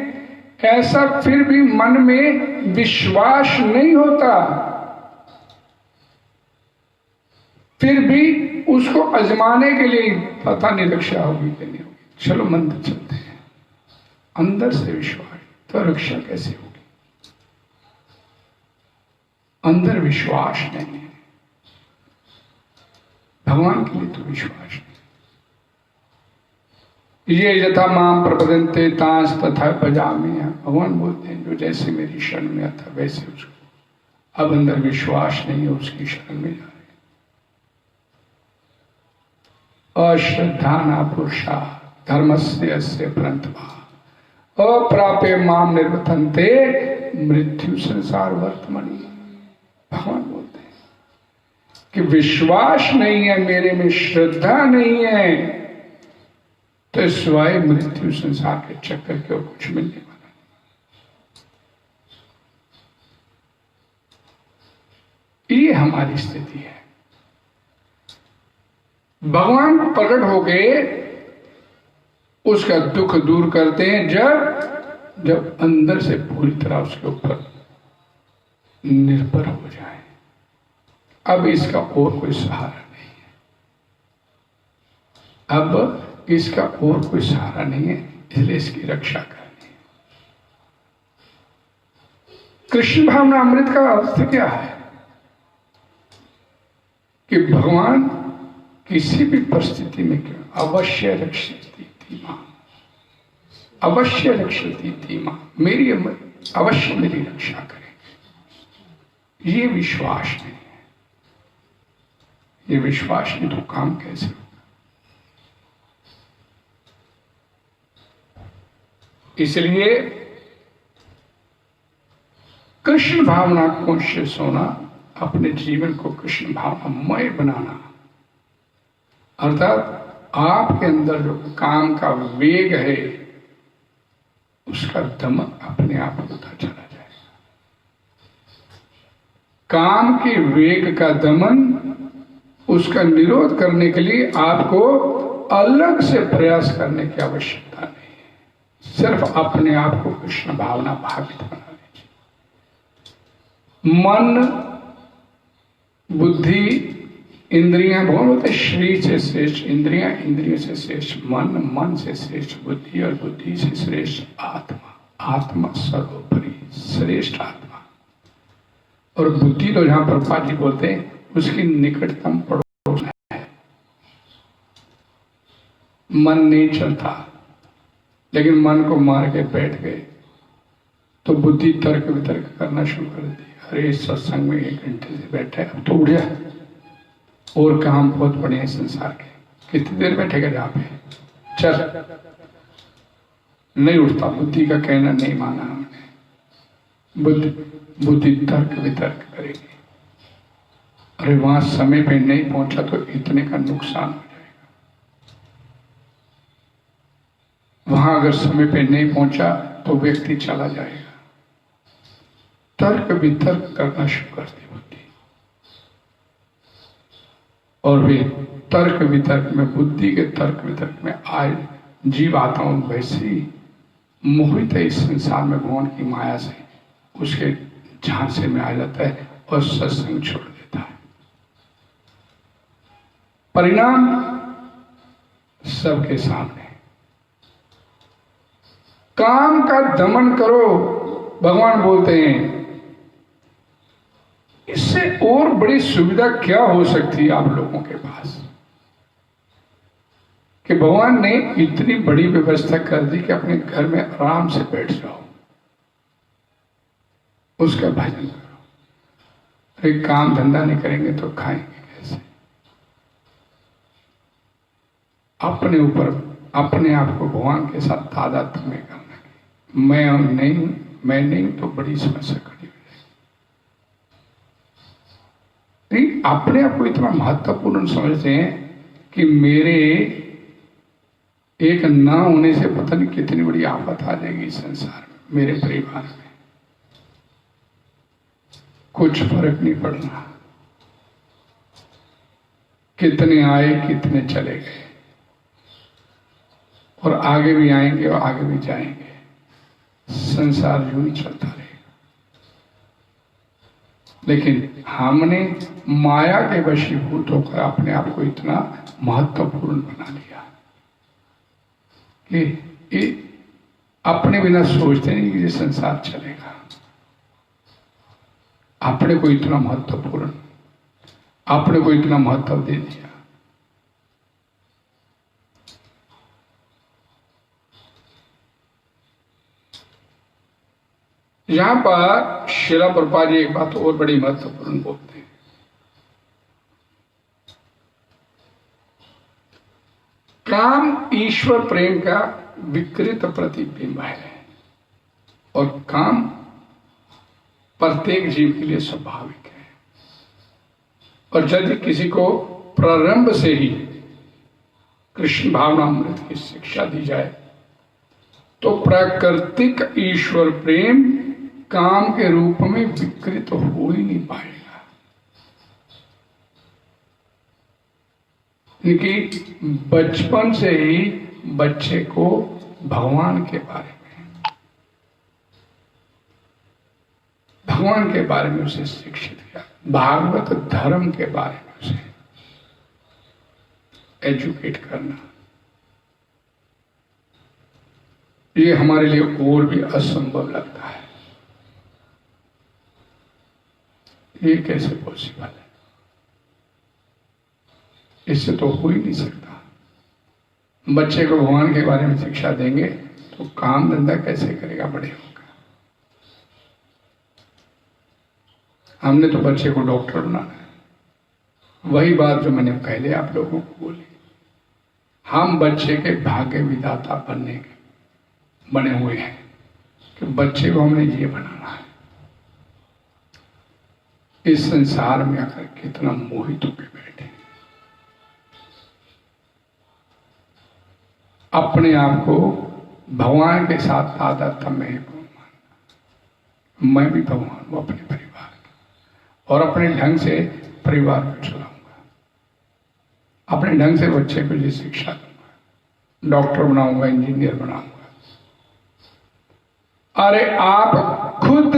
ऐसा फिर भी मन में विश्वास नहीं होता, फिर भी उसको आजमाने के लिए पता नहीं रक्षा होगी कि नहीं होगी, चलो मंदिर चलते हैं। अंदर से विश्वास तो रक्षा कैसे होगी? अंदर विश्वास नहीं है, भगवान के लिए तो विश्वास नहीं। ये यथा माम प्रपदन्ते तांस तथा भजामि, भगवान बोलते हैं जो जैसे मेरी शरण में आता वैसे उसको, अब अंदर विश्वास नहीं है, उसकी शरण में जा रहे। अश्रद्धा पुरुषा धर्मस्य अस्य परंतवा अप्राप्य माम निर्वतन्ते मृत्यु संसार वर्तमनि। भगवान बोलते हैं कि विश्वास नहीं है मेरे में, श्रद्धा नहीं है, तो सिवाय मृत्यु संसार के चक्कर के और कुछ मिलने वाला नहीं। ये हमारी स्थिति है। भगवान प्रकट होके उसका दुख दूर करते हैं जब अंदर से पूरी तरह उसके ऊपर निर्भर हो जाए। अब इसका और कोई सहारा नहीं है, अब इसका और कोई सहारा नहीं है, इसलिए इसकी रक्षा करनी है। कृष्ण भावना अमृत का अर्थ क्या है कि भगवान किसी भी परिस्थिति में क्यों अवश्य रक्षती थी मां, अवश्य रक्षती थी मां, मेरी अवश्य मेरी रक्षा करेंगे। ये विश्वास नहीं है, ये विश्वास नहीं तो काम कैसे हो? इसलिए कृष्ण भावना कॉन्शियस होना, अपने जीवन को कृष्ण भावनामय बनाना, अर्थात आपके अंदर जो काम का वेग है उसका दमन अपने आप होता चला जाएगा। काम के वेग का दमन, उसका निरोध करने के लिए आपको अलग से प्रयास करने की आवश्यकता नहीं, सिर्फ अपने आप को कृष्ण भावना भावित बना लीजिए। मन, बुद्धि, इंद्रियां, भगवान बोलते शरीर से श्रेष्ठ इंद्रियां, इंद्रियों से श्रेष्ठ मन, मन से श्रेष्ठ बुद्धि और बुद्धि से श्रेष्ठ आत्मा। आत्मा सर्वोपरि श्रेष्ठ आत्मा, और बुद्धि तो जहां प्रभुपाद जी बोलते हैं उसकी निकटतम पड़ोस है। मन नहीं चलता, लेकिन मन को मार के बैठ गए तो बुद्धि तर्क वितर्क करना शुरू कर दी। अरे सत्संग में 1 घंटे से बैठे, अब तो उठ गया, और काम बहुत बड़े हैं संसार के, कितनी देर बैठेगा जहां पे, चल नहीं उठता। बुद्धि का कहना नहीं माना हमने, बुद्धि तर्क वितर्क करेगी। अरे वहां समय पे नहीं पहुंचा तो इतने का नुकसान हो जाएगा, वहां अगर समय पे नहीं पहुंचा तो व्यक्ति चला जाएगा। तर्क वितर्क करना शुरू कर दी बुद्धि, और वे तर्क वितर्क में, बुद्धि के तर्क वितर्क में आए जीव आत्माओं वैसे मोहित है इस संसार में भगवान की माया से, उसके झांसे में आ जाता है और सत्संग छोड़ देता है। परिणाम सबके सामने। काम का दमन करो, भगवान बोलते हैं। इससे और बड़ी सुविधा क्या हो सकती है आप लोगों के पास, कि भगवान ने इतनी बड़ी व्यवस्था कर दी कि अपने घर में आराम से बैठ जाओ, उसका भजन करो। अरे काम धंधा नहीं करेंगे तो खाएंगे कैसे? अपने ऊपर, अपने आप को भगवान के साथ तादात्म्य करना, मैं नहीं मैं नहीं तो बड़ी समस्या खड़ी हो जाएगी। नहीं, अपने आप को इतना महत्वपूर्ण समझते हैं कि मेरे एक ना होने से पता नहीं कितनी बड़ी आफत आ जाएगी इस संसार में, मेरे परिवार में कुछ फर्क नहीं पड़ना। कितने आए कितने चले गए, और आगे भी आएंगे और आगे भी जाएंगे। संसार यूं ही चलता रहेगा। लेकिन हमने माया के वशीभूत होकर अपने आप को इतना महत्वपूर्ण बना लिया कि ये अपने बिना सोचते नहीं कि ये संसार चलेगा। अपने को इतना महत्वपूर्ण, अपने को इतना महत्व दे दिया। यहां पर श्रील प्रभुपाद जी एक बात और बड़ी महत्वपूर्ण बोलते हैं। काम ईश्वर प्रेम का विकृत प्रतिबिंब है, और काम प्रत्येक जीव के लिए स्वाभाविक है। और यदि किसी को प्रारंभ से ही कृष्ण भावनामृत की शिक्षा दी जाए तो प्राकृतिक ईश्वर प्रेम काम के रूप में विकृत हो ही नहीं पाएगा। क्योंकि बचपन से ही बच्चे को भगवान के बारे में उसे शिक्षित किया, भागवत धर्म के बारे में उसे एजुकेट करना, ये हमारे लिए और भी असंभव लगता है। ये कैसे पॉसिबल है? इससे तो हो ही नहीं सकता। बच्चे को भगवान के बारे में शिक्षा देंगे तो काम धंधा कैसे करेगा बड़े होकर? हमने तो बच्चे को डॉक्टर बनाना है। वही बात जो मैंने पहले आप लोगों को बोली, हम बच्चे के भाग्य विधाता बनने के बने हुए हैं कि बच्चे को हमने ये बनाना है। इस संसार में आकर कितना मोहित होकर बैठे, अपने आप को भगवान के साथ तादात्म्य में मैं भी भगवान हूं अपने परिवार का, और अपने ढंग से परिवार को चलाऊंगा, अपने ढंग से बच्चे को ये शिक्षा दूंगा, डॉक्टर बनाऊंगा, इंजीनियर बनाऊंगा। अरे आप खुद,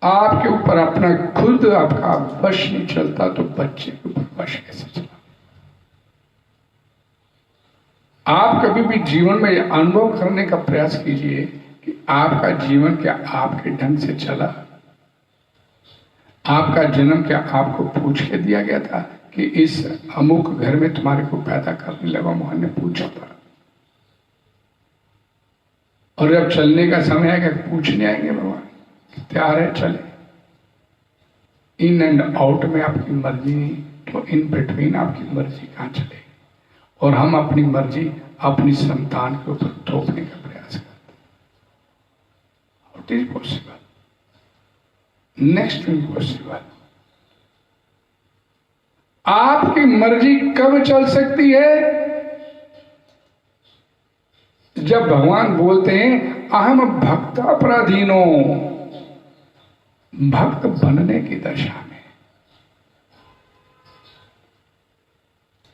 आपके ऊपर अपना खुद आपका वश नहीं चलता तो बच्चे के ऊपर वश कैसे चला? आप कभी भी जीवन में यह अनुभव करने का प्रयास कीजिए कि आपका जीवन क्या आपके ढंग से चला? आपका जन्म क्या आपको पूछ के दिया गया था कि इस अमुक घर में तुम्हारे को पैदा करने लगा? मोहन ने पूछा था। और जब चलने का समय आएगा पूछने आएंगे भगवान तैयार है चले? इन एंड आउट में आपकी मर्जी नहीं तो इन बिटवीन आपकी मर्जी कहां चलेगी? और हम अपनी मर्जी अपनी संतान के ऊपर थोपने का प्रयास करते हैं। What is possible? Next impossible. आपकी मर्जी कब चल सकती है? जब भगवान बोलते हैं अहम भक्त अपराधीनो, भक्त बनने की दशा में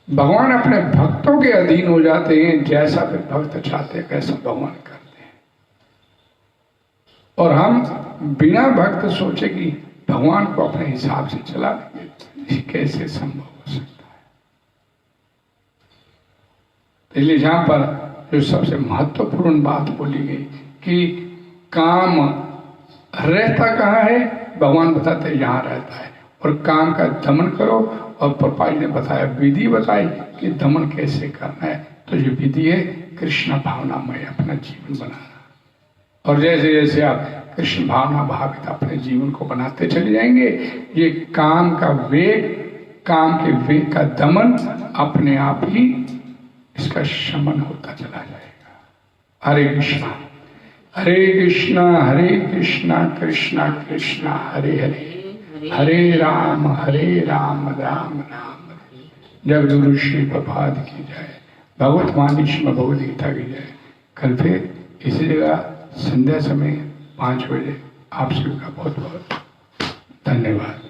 भगवान अपने भक्तों के अधीन हो जाते हैं। जैसा भी भक्त चाहते हैं वैसा भगवान करते हैं, और हम बिना भक्त सोचे कि भगवान को अपने हिसाब से चला लेंगे, ये कैसे संभव हो सकता है? इसलिए जहां पर जो सबसे महत्वपूर्ण बात बोली गई कि काम रहता कहाँ है, भगवान बताते हैं यहां रहता है, और काम का दमन करो। और प्रभुपाद ने बताया, विधि बताई कि दमन कैसे करना है। तो ये विधि है कृष्ण भावनामय अपना जीवन बनाना। और जैसे जैसे आप कृष्ण भावना भावित अपने जीवन को बनाते चले जाएंगे, ये काम का वेग, काम के वेग का दमन अपने आप ही इसका शमन होता चला जाएगा। हरे कृष्णा। हरे कृष्णा कृष्णा कृष्णा हरे हरे, हरे राम राम राम हरे। जब गुरु श्री प्रभात की जाए, भगवत वाणी श्रीमद् भगवद गीता की जाए। कल फिर इसी जगह संध्या समय 5 बजे आप सभी का बहुत बहुत धन्यवाद।